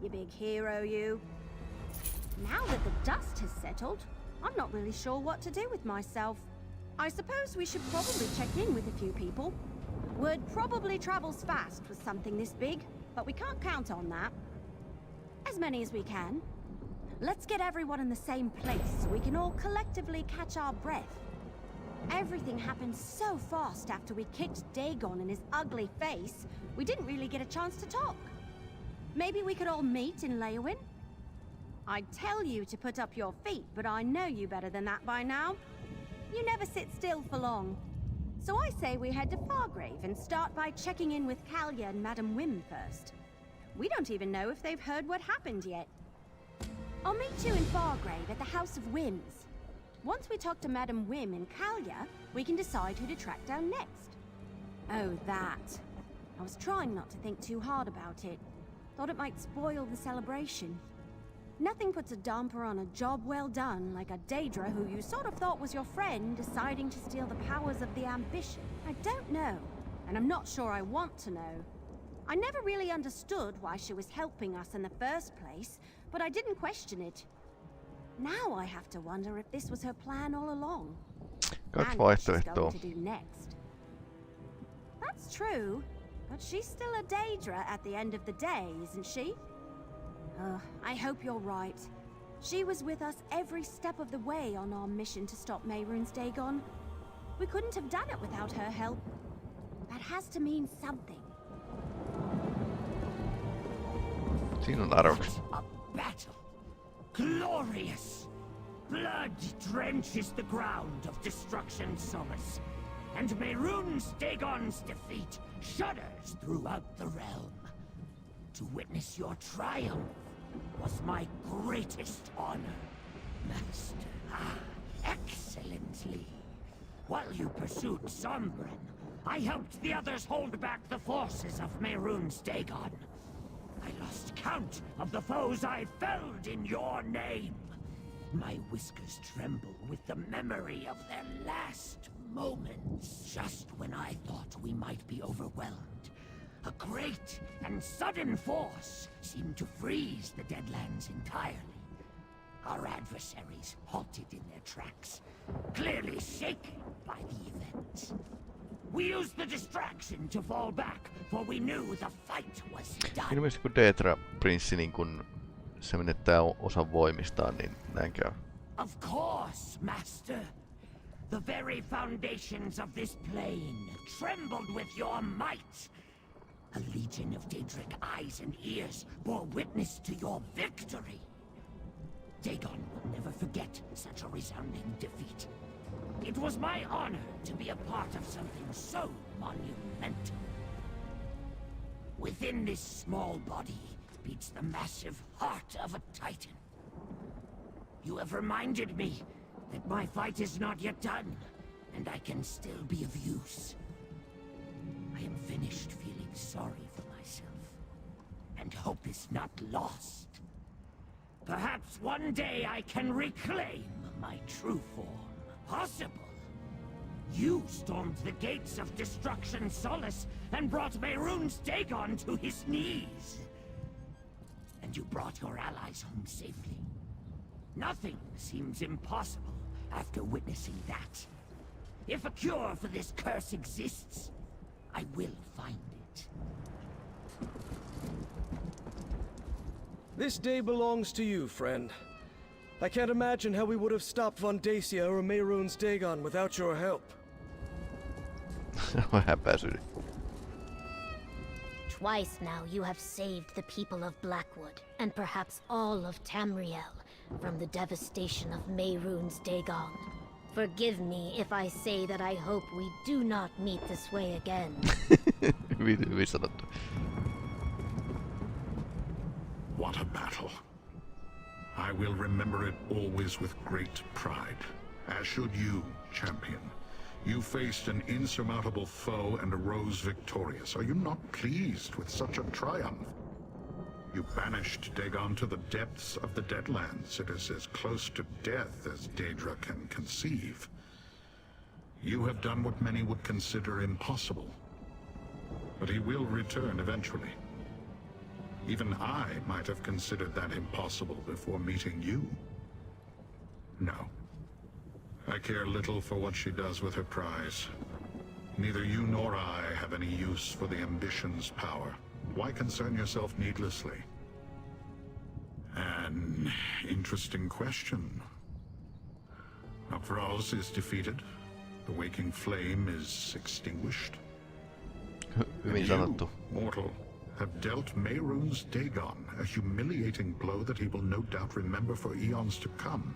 You big hero, you. Now that the dust has settled, I'm not really sure what to do with myself. I suppose we should probably check in with a few people. Word probably travels fast with something this big, but we can't count on that. As many as we can. Let's get everyone in the same place so we can all collectively catch our breath. Everything happened so fast after we kicked Dagon in his ugly face, we didn't really get a chance to talk. Maybe we could all meet in Leowin? I'd tell you to put up your feet, but I know you better than that by now. You never sit still for long. So I say we head to Fargrave and start by checking in with Kalia and Madame Wim first. We don't even know if they've heard what happened yet. I'll meet you in Fargrave at the House of Wims. Once we talk to Madame Wim and Kalia, we can decide who to track down next. Oh, that. I was trying not to think too hard about it. Thought it might spoil the celebration. Nothing puts a damper on a job well done like a Daedra who you sort of thought was your friend deciding to steal the powers of the ambition. I don't know, and I'm not sure I want to know. I never really understood why she was helping us in the first place, but I didn't question it. Now I have to wonder if this was her plan all along. Kaksi And what she's vaihtoehtoa. going to do next. That's true, but she's still a Daedra at the end of the day, isn't she? I hope you're right. She was with us every step of the way on our mission to stop Mehrunes Dagon. We couldn't have done it without her help. That has to mean something. Siinä on Arox. A battle. Glorious. Blood drenches the ground of Destruction Solace, and Mehrunes Dagon's defeat shudders throughout the realm. To witness your triumph was my greatest honor, Master. Excellently. While you pursued Sombren, I helped the others hold back the forces of Mehrunes Dagon. I lost count of the foes I felled in your name. My whiskers tremble with the memory of their last moments. Just when I thought we might be overwhelmed, a great and sudden force seemed to freeze the Deadlands entirely. Our adversaries halted in their tracks, clearly shaken by the event. We used the distraction to fall back, for we knew the fight was done. Ilmeisesti kun Daedra-prinssi niin kun se menettää osan voimistaan, niin näin käy. Of course, Master. The very foundations of this plane trembled with your might. A legion of Daedric eyes and ears bore witness to your victory. Dagon will never forget such a resounding defeat. It was my honor to be a part of something so monumental. Within this small body beats the massive heart of a titan. You have reminded me that my fight is not yet done, and I can still be of use. I am finished feeling sorry for myself, and hope is not lost. Perhaps one day I can reclaim my true form. Possible. You stormed the gates of Destruction Solace and brought Mehrunes Dagon to his knees. And you brought your allies home safely. Nothing seems impossible after witnessing that. If a cure for this curse exists, I will find it. This day belongs to you, friend. I can't imagine how we would have stopped Von Dacia or Mehrunes Dagon without your help. Twice now you have saved the people of Blackwood, and perhaps all of Tamriel, from the devastation of Mehrunes Dagon. Forgive me if I say that I hope we do not meet this way again. What a battle. I will remember it always with great pride, as should you, champion. You faced an insurmountable foe and arose victorious. Are you not pleased with such a triumph? You banished Dagon to the depths of the Deadlands. It is as close to death as Daedra can conceive. You have done what many would consider impossible. But he will return eventually. Even I might have considered that impossible before meeting you. No. I care little for what she does with her prize. Neither you nor I have any use for the ambition's power. Why concern yourself needlessly? And An interesting question. Afros is defeated. The waking flame is extinguished. Hyvin sanottu. Mortal, have dealt Mehrunes Dagon a humiliating blow that he will no doubt remember for eons to come.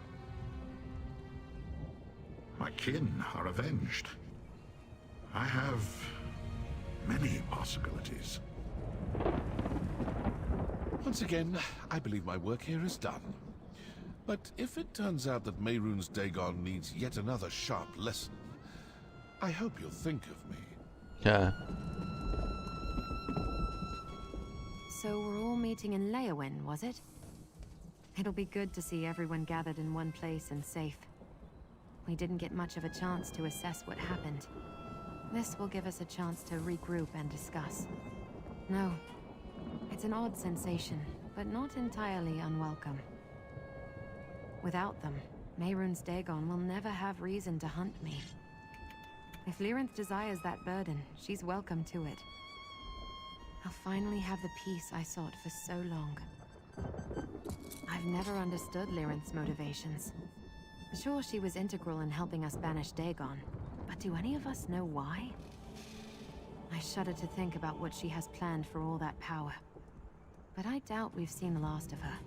My kin are avenged. I have many possibilities. Once again, I believe my work here is done. But if it turns out that Mehrunes Dagon needs yet another sharp lesson, I hope you'll think of me. Yeah. So we're all meeting in Leowin, was it? It'll be good to see everyone gathered in one place and safe. We didn't get much of a chance to assess what happened. This will give us a chance to regroup and discuss. No, it's an odd sensation, but not entirely unwelcome. Without them, Mehrunes Dagon will never have reason to hunt me. If Lyrinth desires that burden, she's welcome to it. I'll finally have the peace I sought for so long. I've never understood Lyrinth's motivations. Sure, she was integral in helping us banish Dagon, but do any of us know why? I shudder to think about what she has planned for all that power. But I doubt we've seen the last of her.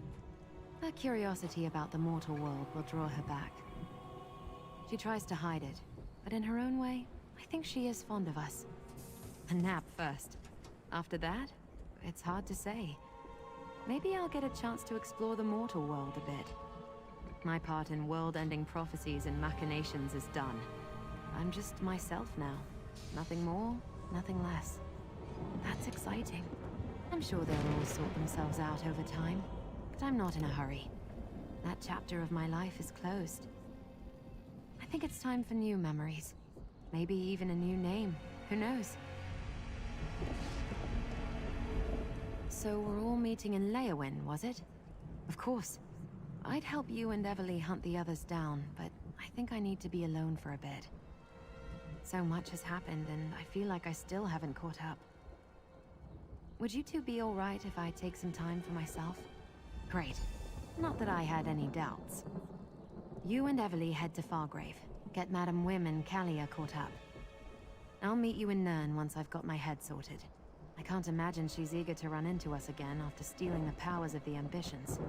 Her curiosity about the mortal world will draw her back. She tries to hide it, but in her own way, I think she is fond of us. A nap first. After that, it's hard to say. Maybe I'll get a chance to explore the mortal world a bit. My part in world-ending prophecies and machinations is done. I'm just myself now. Nothing more, nothing less. That's exciting. I'm sure they'll all sort themselves out over time, but I'm not in a hurry. That chapter of my life is closed. I think it's time for new memories. Maybe even a new name. Who knows? So we're all meeting in Leowin, was it? Of course. I'd help you and Everly hunt the others down, but I think I need to be alone for a bit. So much has happened, and I feel like I still haven't caught up. Would you two be alright if I take some time for myself? Great. Not that I had any doubts. You and Everly head to Fargrave. Get Madam Wim and Kalia caught up. I'll meet you in Nirn once I've got my head sorted. I can't imagine she's eager to run into us again after stealing the powers of the ambitions.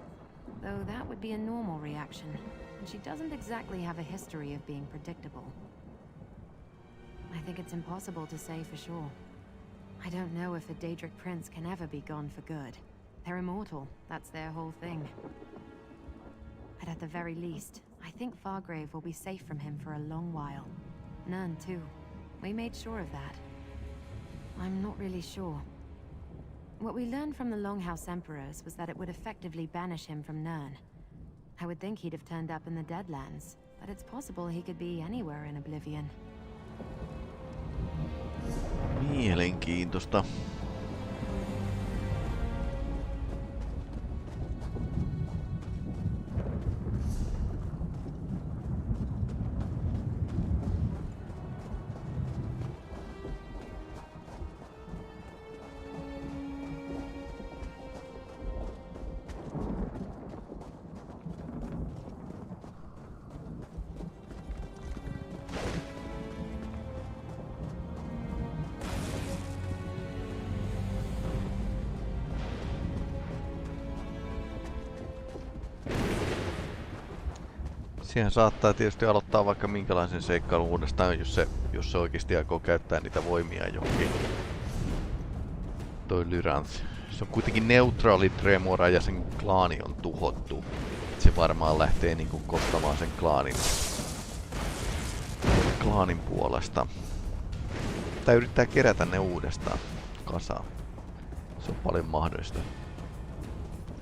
Though that would be a normal reaction, and she doesn't exactly have a history of being predictable. I think it's impossible to say for sure. I don't know if a Daedric prince can ever be gone for good. They're immortal, that's their whole thing. But at the very least, I think Fargrave will be safe from him for a long while. Nirn too. We made sure of that. I'm not really sure. What we learned from the Longhouse Emperors was that it would effectively banish him from Nirn. I would think he'd have turned up in the Deadlands, but it's possible he could be anywhere in Oblivion. Mielenkiintoista. Siihen saattaa tietysti aloittaa vaikka minkälaisen seikkailun uudestaan, jos se oikeasti aikoo käyttää niitä voimia johonkin. Toi Lyranth. Se on kuitenkin neutraali Tremora ja sen klaani on tuhottu. Se varmaan lähtee niinku kostamaan sen klaanin puolesta. Tai yrittää kerätä ne uudestaan kasaan. Se on paljon mahdollista.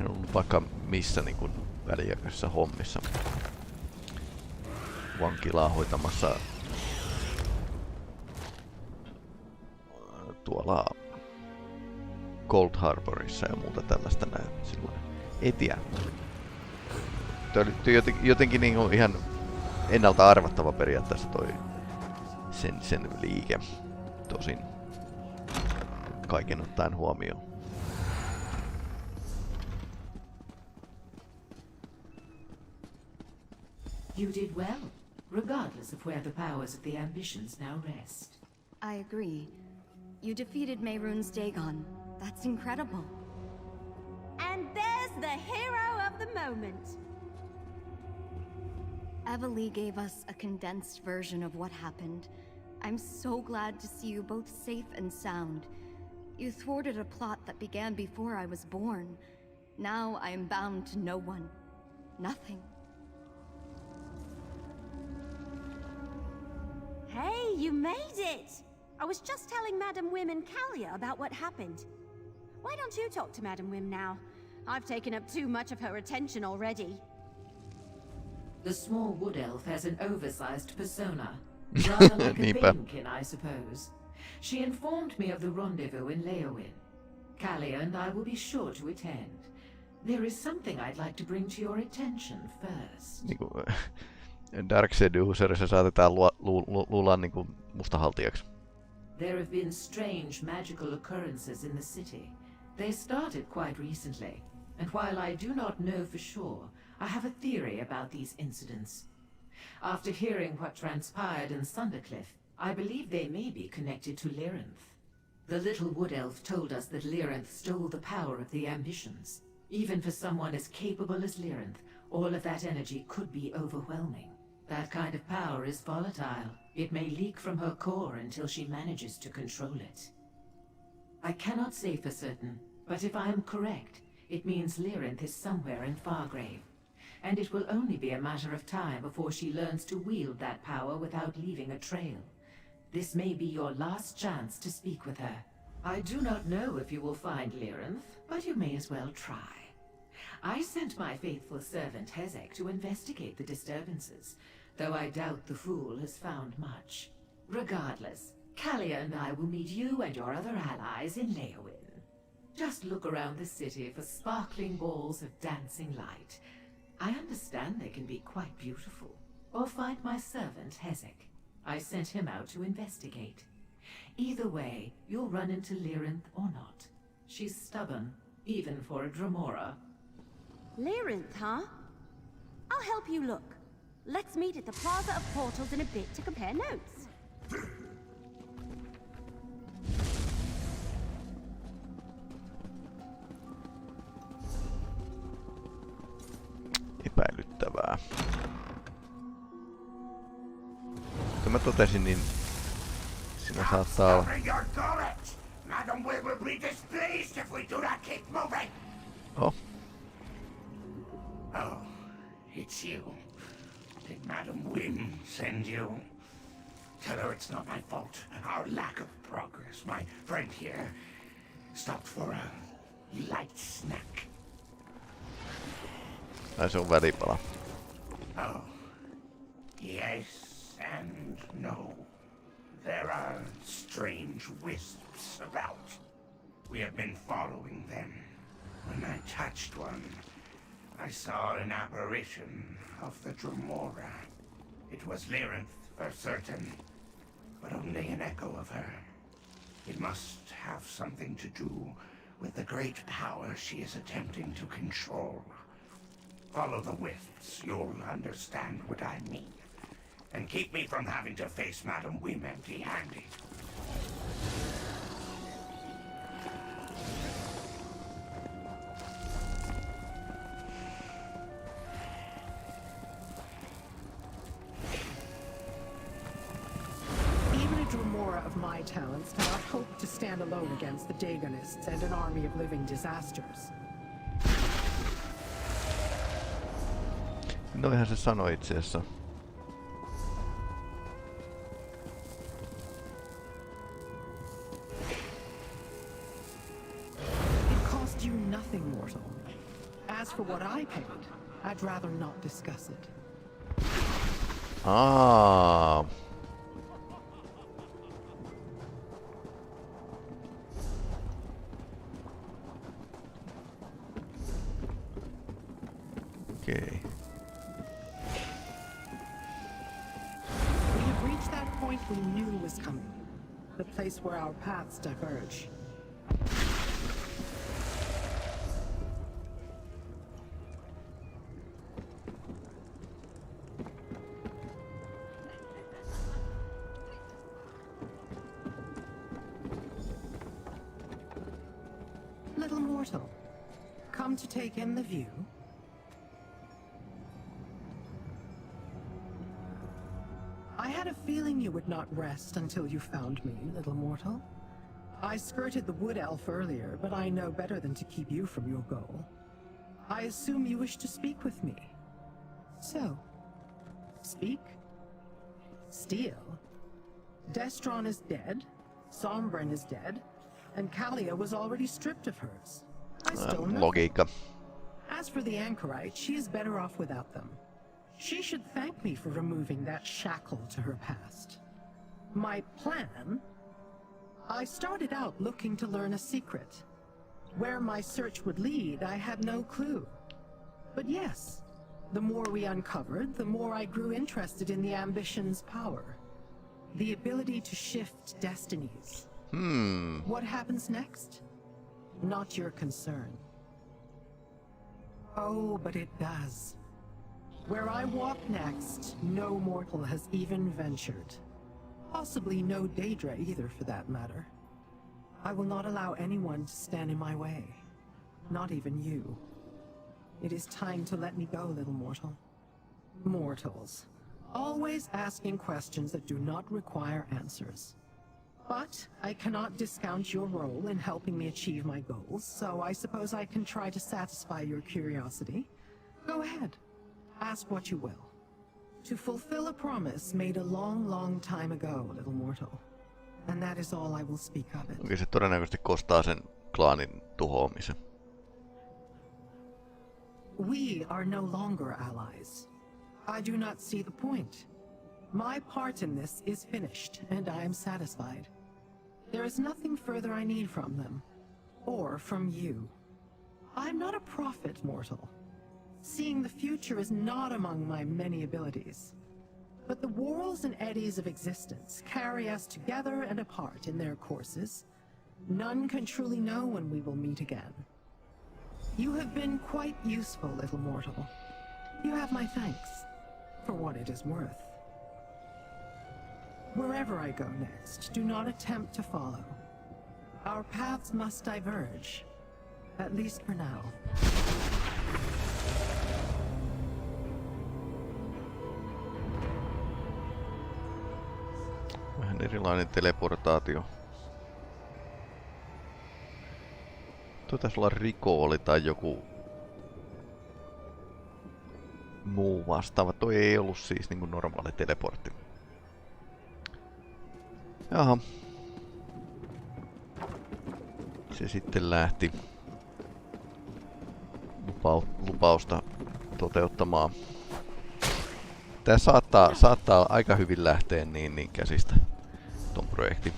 En ollut vaikka missä niinku väliaikaisissa hommissa. Vankilaa hoitamassa tuolla Cold Harborissa ja muuta tällaista näin silloin. Ei tiedä. Toi jotenkin niin ihan ennalta arvattava periaatteessa toi sen liike. Tosin kaiken ottaen huomioon. You did well, regardless of where the powers of the ambitions now rest. I agree. You defeated Mehrunes Dagon. That's incredible. And there's the hero of the moment. Evely gave us a condensed version of what happened. I'm so glad to see you both safe and sound. You thwarted a plot that began before I was born. Now I am bound to no one. Nothing. Hey, you made it! I was just telling Madam Wim and Kalia about what happened. Why don't you talk to Madam Wim now? I've taken up too much of her attention already. The small wood elf has an oversized persona. Rather like a Banekin, I suppose. She informed me of the rendezvous in Leowin. Kalia and I will be sure to attend. There is something I'd like to bring to your attention first. Dark Seducerissa saatetaan luulla niinku mustahaltijaksi. There have been strange magical occurrences in the city. They started quite recently, and while I do not know for sure, I have a theory about these incidents. After hearing what transpired in Sundercliff, I believe they may be connected to Lyrinth. The little wood elf told us that Lyrinth stole the power of the ambitions. Even for someone as capable as Lyrinth, all of that energy could be overwhelming. That kind of power is volatile. It may leak from her core until she manages to control it. I cannot say for certain, but if I am correct, it means Lyrinth is somewhere in Fargrave. And it will only be a matter of time before she learns to wield that power without leaving a trail. This may be your last chance to speak with her. I do not know if you will find Lyrinth, but you may as well try. I sent my faithful servant Hezek to investigate the disturbances, though I doubt the fool has found much. Regardless, Kalia and I will meet you and your other allies in Leowin. Just look around the city for sparkling balls of dancing light. I understand they can be quite beautiful. Or find my servant Hezek. I sent him out to investigate. Either way, you'll run into Lyrinth or not. She's stubborn, even for a Dremora. Lyrinth, huh? I'll help you look. Let's meet at the Plaza of Portals in a bit to compare notes. Epäilyttävää. Kuten mä totesin, niin siinä saattaa olla... Madam Wim will be displeased if we do not keep moving. Oh. Oh, it's you. Did Madam Wim send you? Tell her it's not my fault. Our lack of progress. My friend here stopped for a light snack. Ai se on välipala. Oh. Yes and no. There are strange wisps about. We have been following them. When I touched one, I saw an apparition of the Dremora. It was Lyrinth for certain, but only an echo of her. It must have something to do with the great power she is attempting to control. Follow the wisps, you'll understand what I mean. And keep me from having to face Madam Wim empty-handed. Even a Dremora of my talents cannot hope to stand alone against the Dagonists and an army of living disasters. Noihän se sanoi itse asiassa. You nothing, mortal. As for what I paid, I'd rather not discuss it. Ah. Okay. We have reached that point we knew was coming. The place where our paths diverge. mortal. Come to take in the view? I had a feeling you would not rest until you found me, little mortal. I skirted the wood elf earlier, but I know better than to keep you from your goal. I assume you wish to speak with me. So, speak. Steal. Destron is dead, Sombren is dead, and Kalia was already stripped of hers. I stole nothing. Logiikka. As for the anchorite, she is better off without them. She should thank me for removing that shackle to her past. My plan? I started out looking to learn a secret. Where my search would lead, I had no clue. But yes, the more we uncovered, the more I grew interested in the ambition's power. The ability to shift destinies. What happens next? Not your concern. Oh, but it does. Where I walk next, no mortal has even ventured. Possibly no Daedra either, for that matter. I will not allow anyone to stand in my way. Not even you. It is time to let me go, little mortal. Mortals. Always asking questions that do not require answers. But I cannot discount your role in helping me achieve my goals, so I suppose I can try to satisfy your curiosity. Go ahead. Ask what you will. To fulfill a promise made a long, long time ago, little mortal. And that is all I will speak of it. Okei, se todennäköisesti kostaa sen klaanin tuhoamisen. We are no longer allies. I do not see the point. My part in this is finished, and I am satisfied. There is nothing further I need from them. Or from you. I'm not a prophet, mortal. Seeing the future is not among my many abilities. But the whorls and eddies of existence carry us together and apart in their courses. None can truly know when we will meet again. You have been quite useful, little mortal. You have my thanks, for what it is worth. Wherever I go next, do not attempt to follow. Our paths must diverge, at least for now. Vähän erilainen teleportaatio. Taisi olla rikooli tai joku muu vastaava. Toi ei ollut siis niinku normaali teleportti. Jaha. Se sitten lähti lupausta toteuttamaan. Tää saattaa aika hyvin lähteä niin käsistä ton projekti.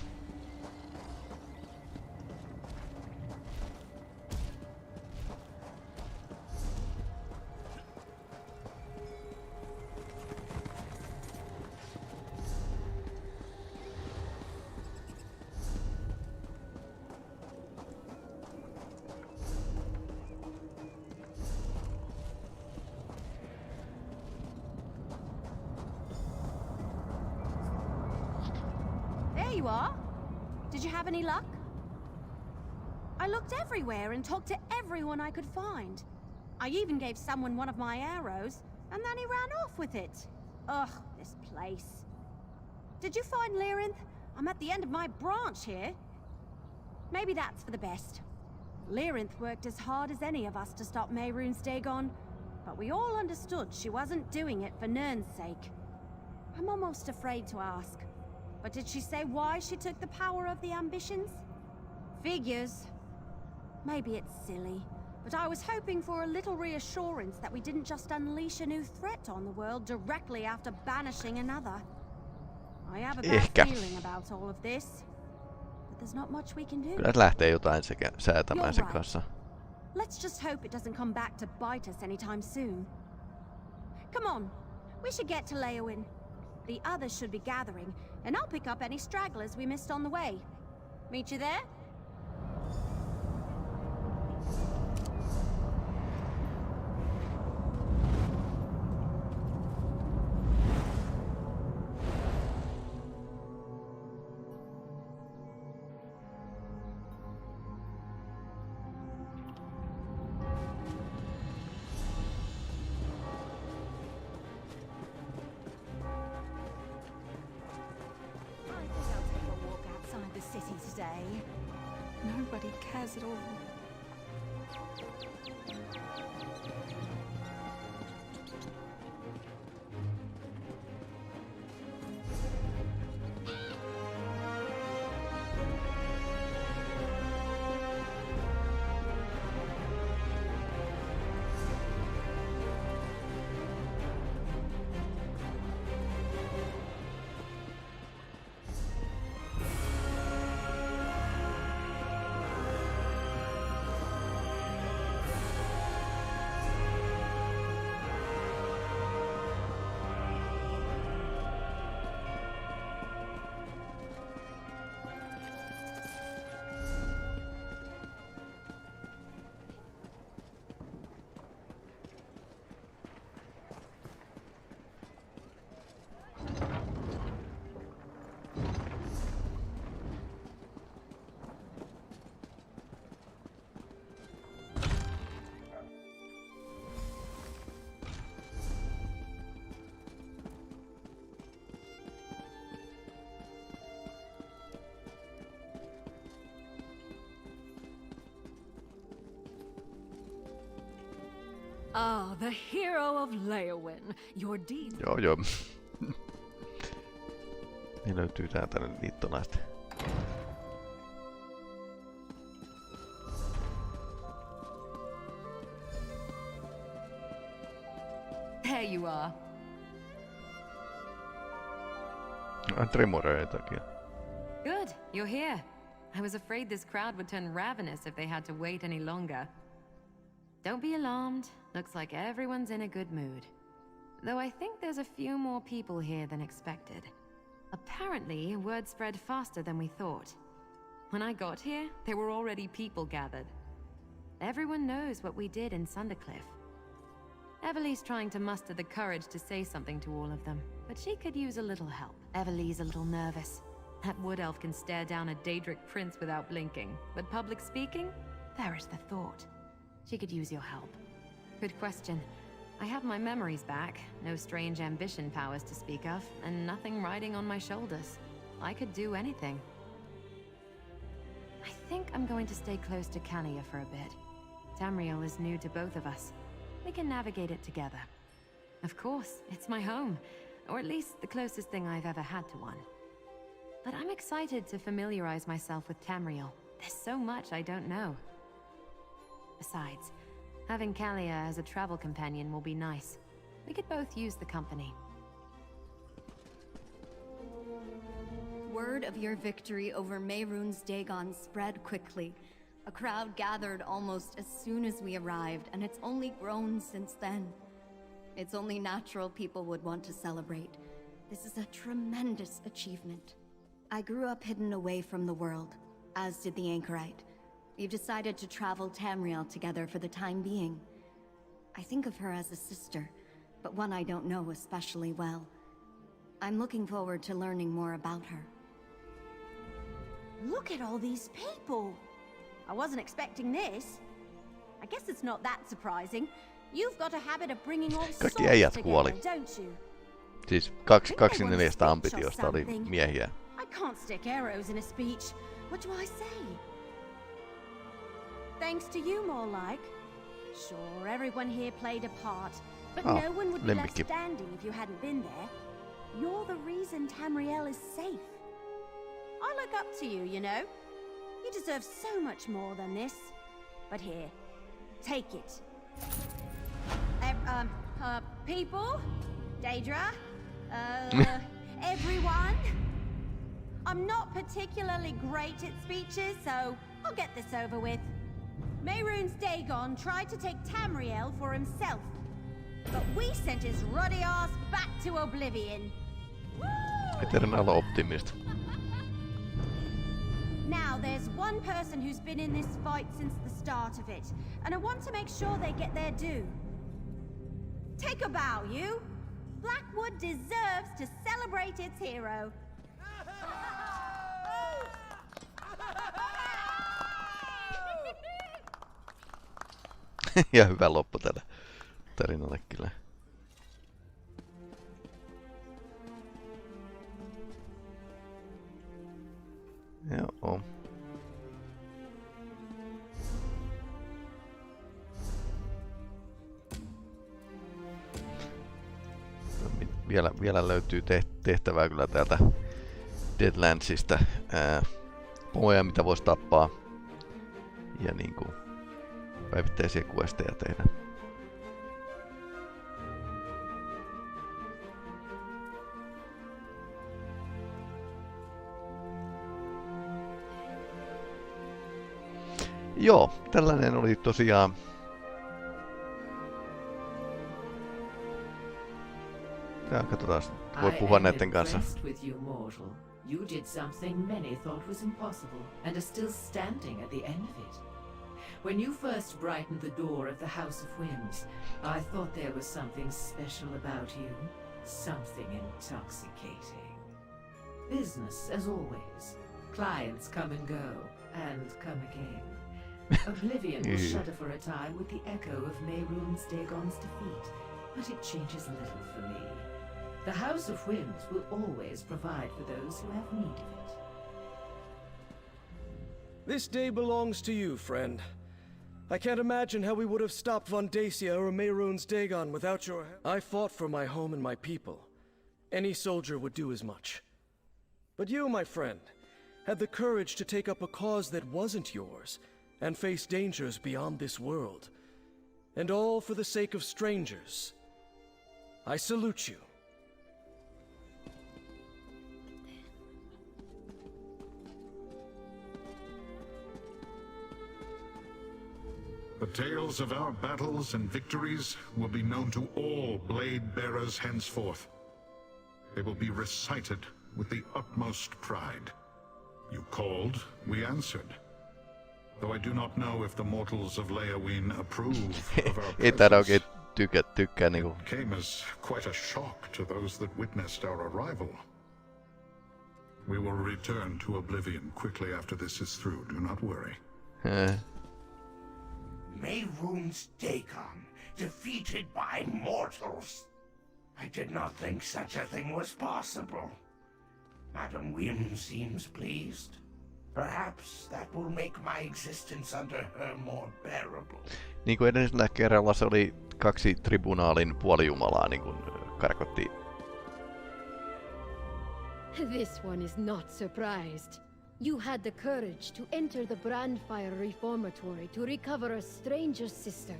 You are? Did you have any luck? I looked everywhere and talked to everyone I could find. I even gave someone one of my arrows, and then he ran off with it. Ugh, this place. Did you find Lyrinth? I'm at the end of my branch here. Maybe that's for the best. Lyrinth worked as hard as any of us to stop Mehrunes Dagon, but we all understood she wasn't doing it for Nirn's sake. I'm almost afraid to ask. But did she say why she took the power of the ambitions? Figures. Maybe it's silly, but I was hoping for a little reassurance that we didn't just unleash a new threat on the world directly after banishing another. I have a bad feeling about all of this, but there's not much we can do. Kyllä lähtee jotain sekä säätämään sen kanssa. Let's just hope it doesn't come back to bite us anytime soon. Come on, we should get to Leowin. The others should be gathering, and I'll pick up any stragglers we missed on the way. Meet you there? say. Nobody cares at all. Ah, the hero of Leowyn. Your deed. Joo. Niin löytyy täältä liittonaista. There you are. Tremoreiden takia. Good, you're here. I was afraid this crowd would turn ravenous if they had to wait any longer. Don't be alarmed. Looks like everyone's in a good mood. Though I think there's a few more people here than expected. Apparently, word spread faster than we thought. When I got here, there were already people gathered. Everyone knows what we did in Sundercliff. Everly's trying to muster the courage to say something to all of them, but she could use a little help. Everly's a little nervous. That wood elf can stare down a Daedric prince without blinking, but public speaking? Perish the thought. She could use your help. Good question. I have my memories back, no strange ambition powers to speak of, and nothing riding on my shoulders. I could do anything. I think I'm going to stay close to Kalia for a bit. Tamriel is new to both of us. We can navigate it together. Of course, it's my home, or at least the closest thing I've ever had to one. But I'm excited to familiarize myself with Tamriel. There's so much I don't know. Besides, having Kalia as a travel companion will be nice. We could both use the company. Word of your victory over Mehrunes Dagon spread quickly. A crowd gathered almost as soon as we arrived, and it's only grown since then. It's only natural people would want to celebrate. This is a tremendous achievement. I grew up hidden away from the world, as did the Anchorite. We've decided to travel Tamriel together for the time being. I think of her as a sister, but one I don't know especially well. I'm looking forward to learning more about her. Look at all these people! I wasn't expecting this. I guess it's not that surprising. You've got a habit of bringing all sorts Kaikki äijät together, kuoli. don't you? Siis 2/4 ambitiosta oli miehiä. I can't stick arrows in a speech. What do I say? Thanks to you, more like. Sure, everyone here played a part, but no one would be left standing if you hadn't been there. You're the reason Tamriel is safe. I look up to you, you know. You deserve so much more than this. But here, take it. People? Daedra? Everyone? I'm not particularly great at speeches, so I'll get this over with. Mehrunes Dagon tried to take Tamriel for himself, but we sent his ruddy ass back to oblivion. Eternal optimist. Now, there's one person who's been in this fight since the start of it, and I want to make sure they get their due. Take a bow, you! Blackwood deserves to celebrate its hero. Ja hyvä loppu tälle tarinalle kyllä. Joo. Vielä löytyy tehtävää kyllä täältä Deadlandsista. Pomoja mitä voisi tappaa. Ja niinku päivittäisiä questeja tehdä. Joo, tällainen oli tosiaan katsotaan, voi puhua näiden kanssa. You did something many thought was impossible, and are still standing at the end of it. When you first brightened the door of the House of Winds, I thought there was something special about you. Something intoxicating. Business, as always. Clients come and go, and come again. Oblivion will shudder for a time with the echo of Mehrunes Dagon's defeat, but it changes little for me. The House of Winds will always provide for those who have need of it. This day belongs to you, friend. I can't imagine how we would have stopped Von Dacia or Mehrunes Dagon without your help. I fought for my home and my people. Any soldier would do as much. But you, my friend, had the courage to take up a cause that wasn't yours and face dangers beyond this world. And all for the sake of strangers. I salute you. The tales of our battles and victories will be known to all blade bearers henceforth. They will be recited with the utmost pride. You called, we answered. Though I do not know if the mortals of Leowyn approve of our presence. It came as quite a shock to those that witnessed our arrival. We will return to Oblivion quickly after this is through, do not worry. Mehrunes Dagon, defeated by mortals. I did not think such a thing was possible. Madam Wim seems pleased. Perhaps that will make my existence under her more bearable. Niin kuin edellisellä kerralla se oli 2 tribunaalin puolijumalaa niin kuin karkotti. This one is not surprised. You had the courage to enter the Brandfire Reformatory to recover a stranger's sister.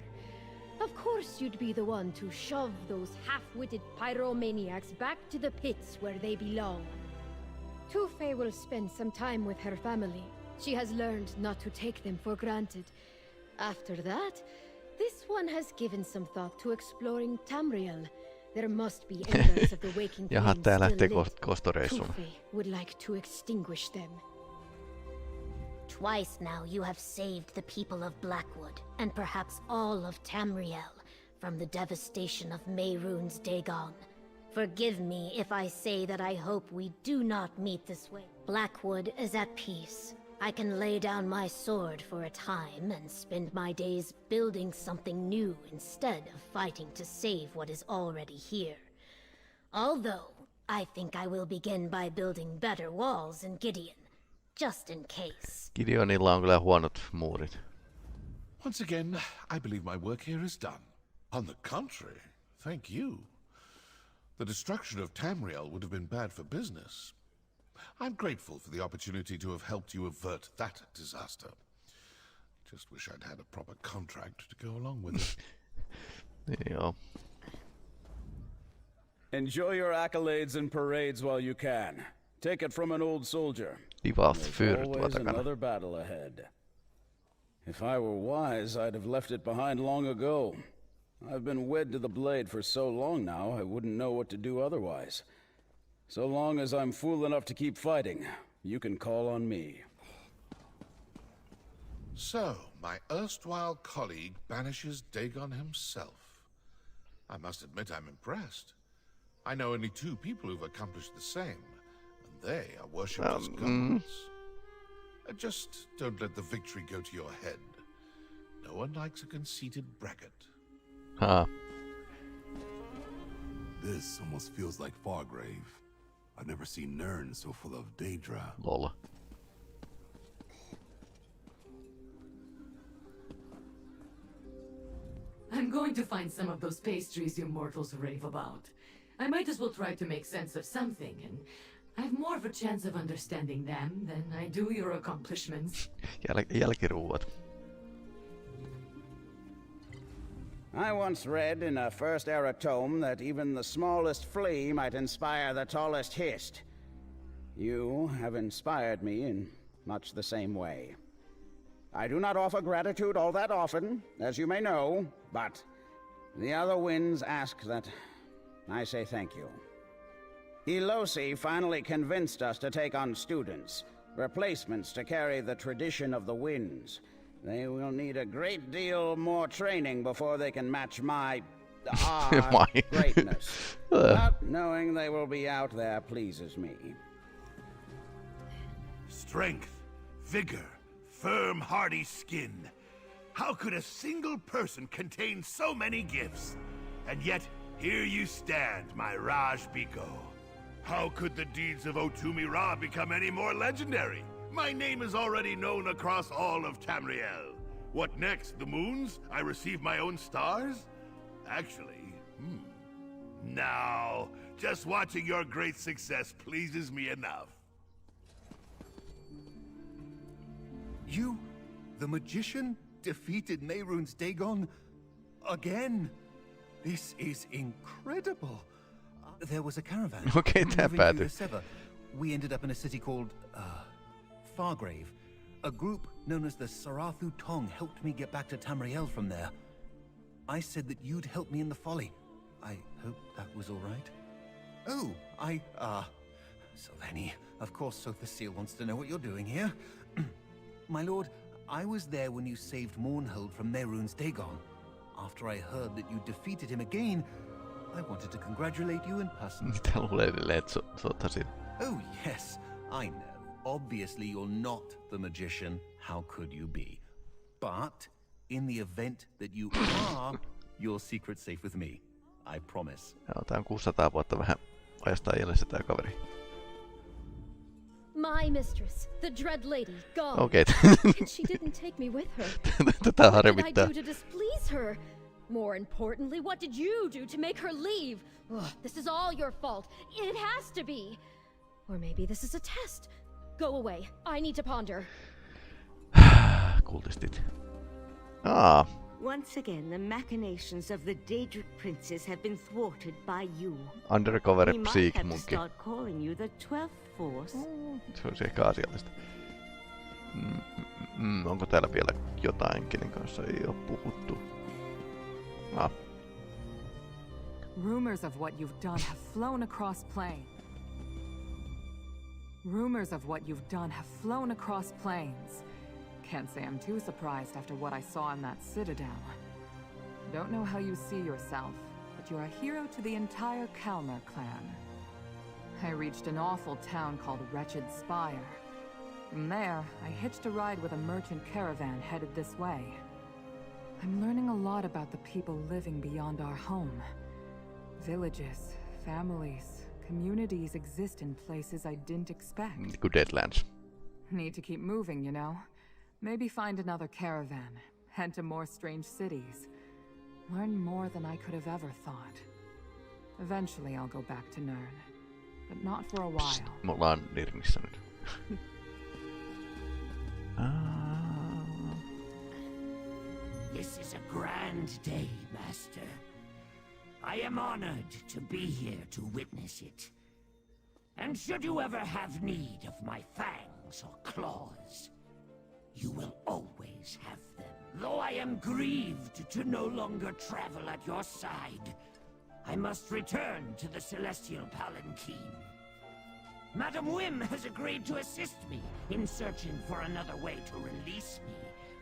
Of course you'd be the one to shove those half-witted pyromaniacs back to the pits where they belong. Tufei will spend some time with her family. She has learned not to take them for granted. After that, this one has given some thought to exploring Tamriel. There must be embers of the waking Jaha, tää lähtee kostoreissuun. Tufei would like to extinguish them. Twice now you have saved the people of Blackwood, and perhaps all of Tamriel, from the devastation of Mehrunes Dagon. Forgive me if I say that I hope we do not meet this way. Blackwood is at peace. I can lay down my sword for a time and spend my days building something new instead of fighting to save what is already here. Although, I think I will begin by building better walls in Gideon, just in case. Gideonilla on kyllä huonot muurit. Once again, I believe my work here is done. On the contrary, thank you. The destruction of Tamriel would have been bad for business. I'm grateful for the opportunity to have helped you avert that disaster. Just wish I'd had a proper contract to go along with it. Yeah. Enjoy your accolades and parades while you can. Take it from an old soldier. There's always another battle ahead. If I were wise, I'd have left it behind long ago. I've been wed to the blade for so long now, I wouldn't know what to do otherwise. So long as I'm fool enough to keep fighting, you can call on me. So, my erstwhile colleague banishes Dagon himself. I must admit I'm impressed. I know only 2 people who've accomplished the same, and they are worshipped as gods. Just don't let the victory go to your head. No one likes a conceited braggart. This almost feels like Fargrave. I've never seen Nirn so full of Daedra. Lol. I'm going to find some of those pastries you mortals rave about. I might as well try to make sense of something, and I have more of a chance of understanding them than I do your accomplishments. Jälkiruuat. I once read in a First Era tome that even the smallest flea might inspire the tallest hist. You have inspired me in much the same way. I do not offer gratitude all that often, as you may know, but the other winds ask that I say thank you. Elosi finally convinced us to take on students, replacements to carry the tradition of the winds. They will need a great deal more training before they can match my greatness. But knowing they will be out there pleases me. Strength, vigor, firm, hardy skin. How could a single person contain so many gifts? And yet, here you stand, my Raj Biko. How could the deeds of Otumi Ra become any more legendary? My name is already known across all of Tamriel. What next, the moons? I receive my own stars? Actually, now, just watching your great success pleases me enough. You, the magician, defeated Mehrunes Dagon again? This is incredible. There was a caravan. Okay, that bad. We ended up in a city called Fargrave. A group known as the Sarathu Tong helped me get back to Tamriel from there. I said that you'd help me in the folly. I hope that was all right. Oh, Sylvani, of course Sotha Seal wants to know what you're doing here. My lord, I was there when you saved Mournhold from Mehrunes Dagon. After I heard that you defeated him again, I wanted to congratulate you in person. Oh yes, I know. Obviously you're not the magician. How could you be? But in the event that you are, your secret's safe with me. I promise. Joo, tää on 600 vuotta vähän ajastaa jäljessä tää kaveri. My mistress, the Dread Lady, gone. Okay. And she didn't take me with her. Tätä What did I harmittaa. do to displease her? More importantly, what did you do to make her leave? Ugh, this is all your fault. It has to be. Or maybe this is a test. Go away. I need to ponder. Kultistit. Once again, the machinations of the Daedric princes have been thwarted by you. Undercover We might Psych have to Monkey. start calling you the 12th Force. Se olisi ehkä asiallista. Onko täällä vielä jotain, kenen kanssa ei ole puhuttu? Rumors of what you've done have flown across plains. Rumors of what you've done have flown across plains. Can't say I'm too surprised after what I saw in that citadel. Don't know how you see yourself, but you're a hero to the entire Kalmar clan. I reached an awful town called Wretched Spire. From there, I hitched a ride with a merchant caravan headed this way. I'm learning a lot about the people living beyond our home. Villages, families, communities exist in places I didn't expect. Good deadlands. Need to keep moving, you know? Maybe find another caravan, head to more strange cities. Learn more than I could have ever thought. Eventually I'll go back to Nirn, but not for a while. Me ollaan Nirnissä nyt. This is a grand day, Master. I am honored to be here to witness it. And should you ever have need of my fangs or claws, you will always have them. Though I am grieved to no longer travel at your side, I must return to the Celestial Palanquin. Madam Wim has agreed to assist me in searching for another way to release me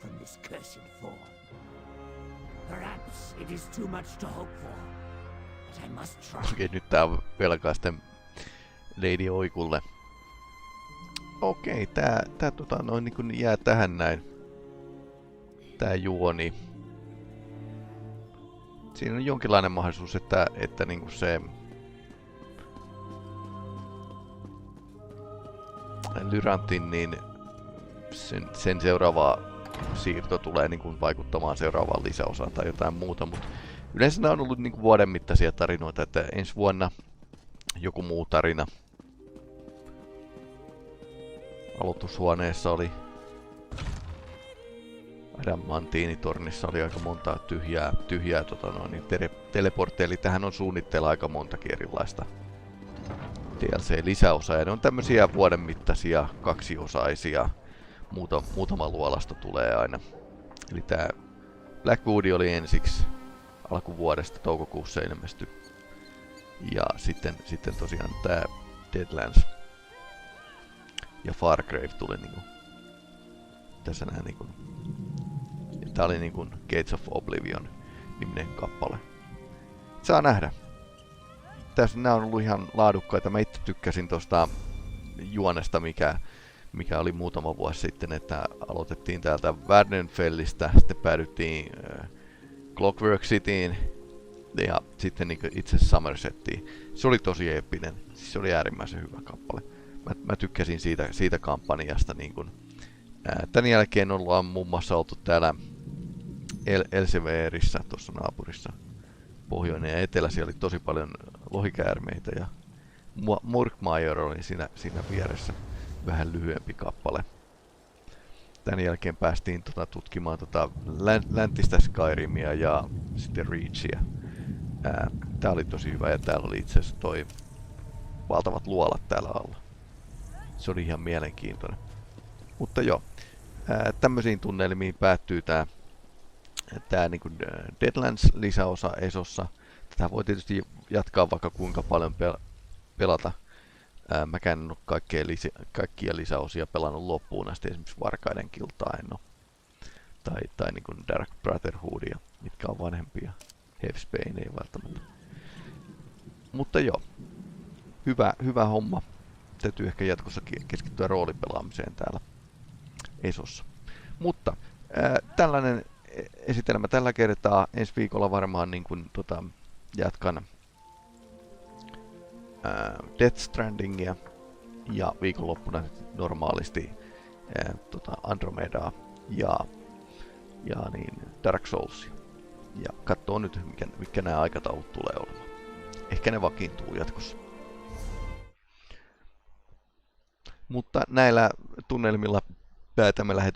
from this cursed form. Perhaps it is too much to hope for, but I must try. Okei, nyt tää on velkaa sitten Lady Oikulle. Okei, tää noin niin jää tähän näin. Tää juoni. Siinä on jonkinlainen mahdollisuus, että niinku se Lyrantin, niin sen seuraava siirto tulee niin kuin vaikuttamaan seuraavaan lisäosaan tai jotain muuta, mutta yleensä nämä on ollut niin kuin vuoden mittaisia tarinoita, että ensi vuonna joku muu tarina. Aloitushuoneessa oli Adamantiinitornissa oli aika monta tyhjää teleportteja, eli tähän on suunnitteilla aika montakin erilaista DLC-lisäosaa, ja ne on tämmöisiä vuoden mittaisia, kaksiosaisia, muutama luolasta tulee aina. Eli tää Blackwood oli ensiksi alkuvuodesta, toukokuussa ilmestyi, ja sitten tosiaan tää Deadlands ja Fargrave tuli niinku tässä näin niinku. Tää oli niinku Gates of Oblivion niminen kappale. Saa nähdä. Tässä nää on ollut ihan laadukkaita. Mä itse tykkäsin tosta juonesta, mikä oli muutama vuosi sitten, että aloitettiin täältä Värdenfellistä, sitten päädyttiin Clockwork Cityin ja sitten niinku itse Somersettiin. Se oli tosi eeppinen. Se oli äärimmäisen hyvä kappale. Mä tykkäsin siitä kampanjasta. Niinku. Tän jälkeen ollaan muun muassa oltu täällä Elseverissä, tuossa naapurissa. Pohjoinen ja etelä, siellä oli tosi paljon lohikäärmeitä ja Murkmire oli siinä vieressä. Vähän lyhyempi kappale. Tän jälkeen päästiin tutkimaan läntistä Skyrimia ja sitten Reachia. Tää oli tosi hyvä ja täällä oli itse asiassa toi valtavat luolat täällä alla. Se oli ihan mielenkiintoinen. Mutta joo, tämmöisiin tunnelmiin päättyy tää niinku Deadlands-lisäosa Esossa. Tätä voi tietysti jatkaa vaikka kuinka paljon pelata. Mäkään en ole kaikkia lisäosia pelannut loppuun asti, esimerkiksi Varkaiden kiltaa en ole. Tai niinku Dark Brotherhoodia, mitkä on vanhempia. Heavsbane ei välttämättä. Mutta joo, hyvä homma. Täytyy ehkä jatkossa keskittyä roolipelaamiseen täällä Esossa. Mutta tällainen esitelmä tällä kertaa. Ensi viikolla varmaan niin kuin, jatkan Death Strandingia ja viikonloppuna normaalisti Andromedaa ja niin Dark Soulsia. Ja katsoo nyt, mitkä nämä aikataulut tulee olemaan. Ehkä ne vakiintuu jatkossa. Mutta näillä tunnelmilla päätämme lähetyksen.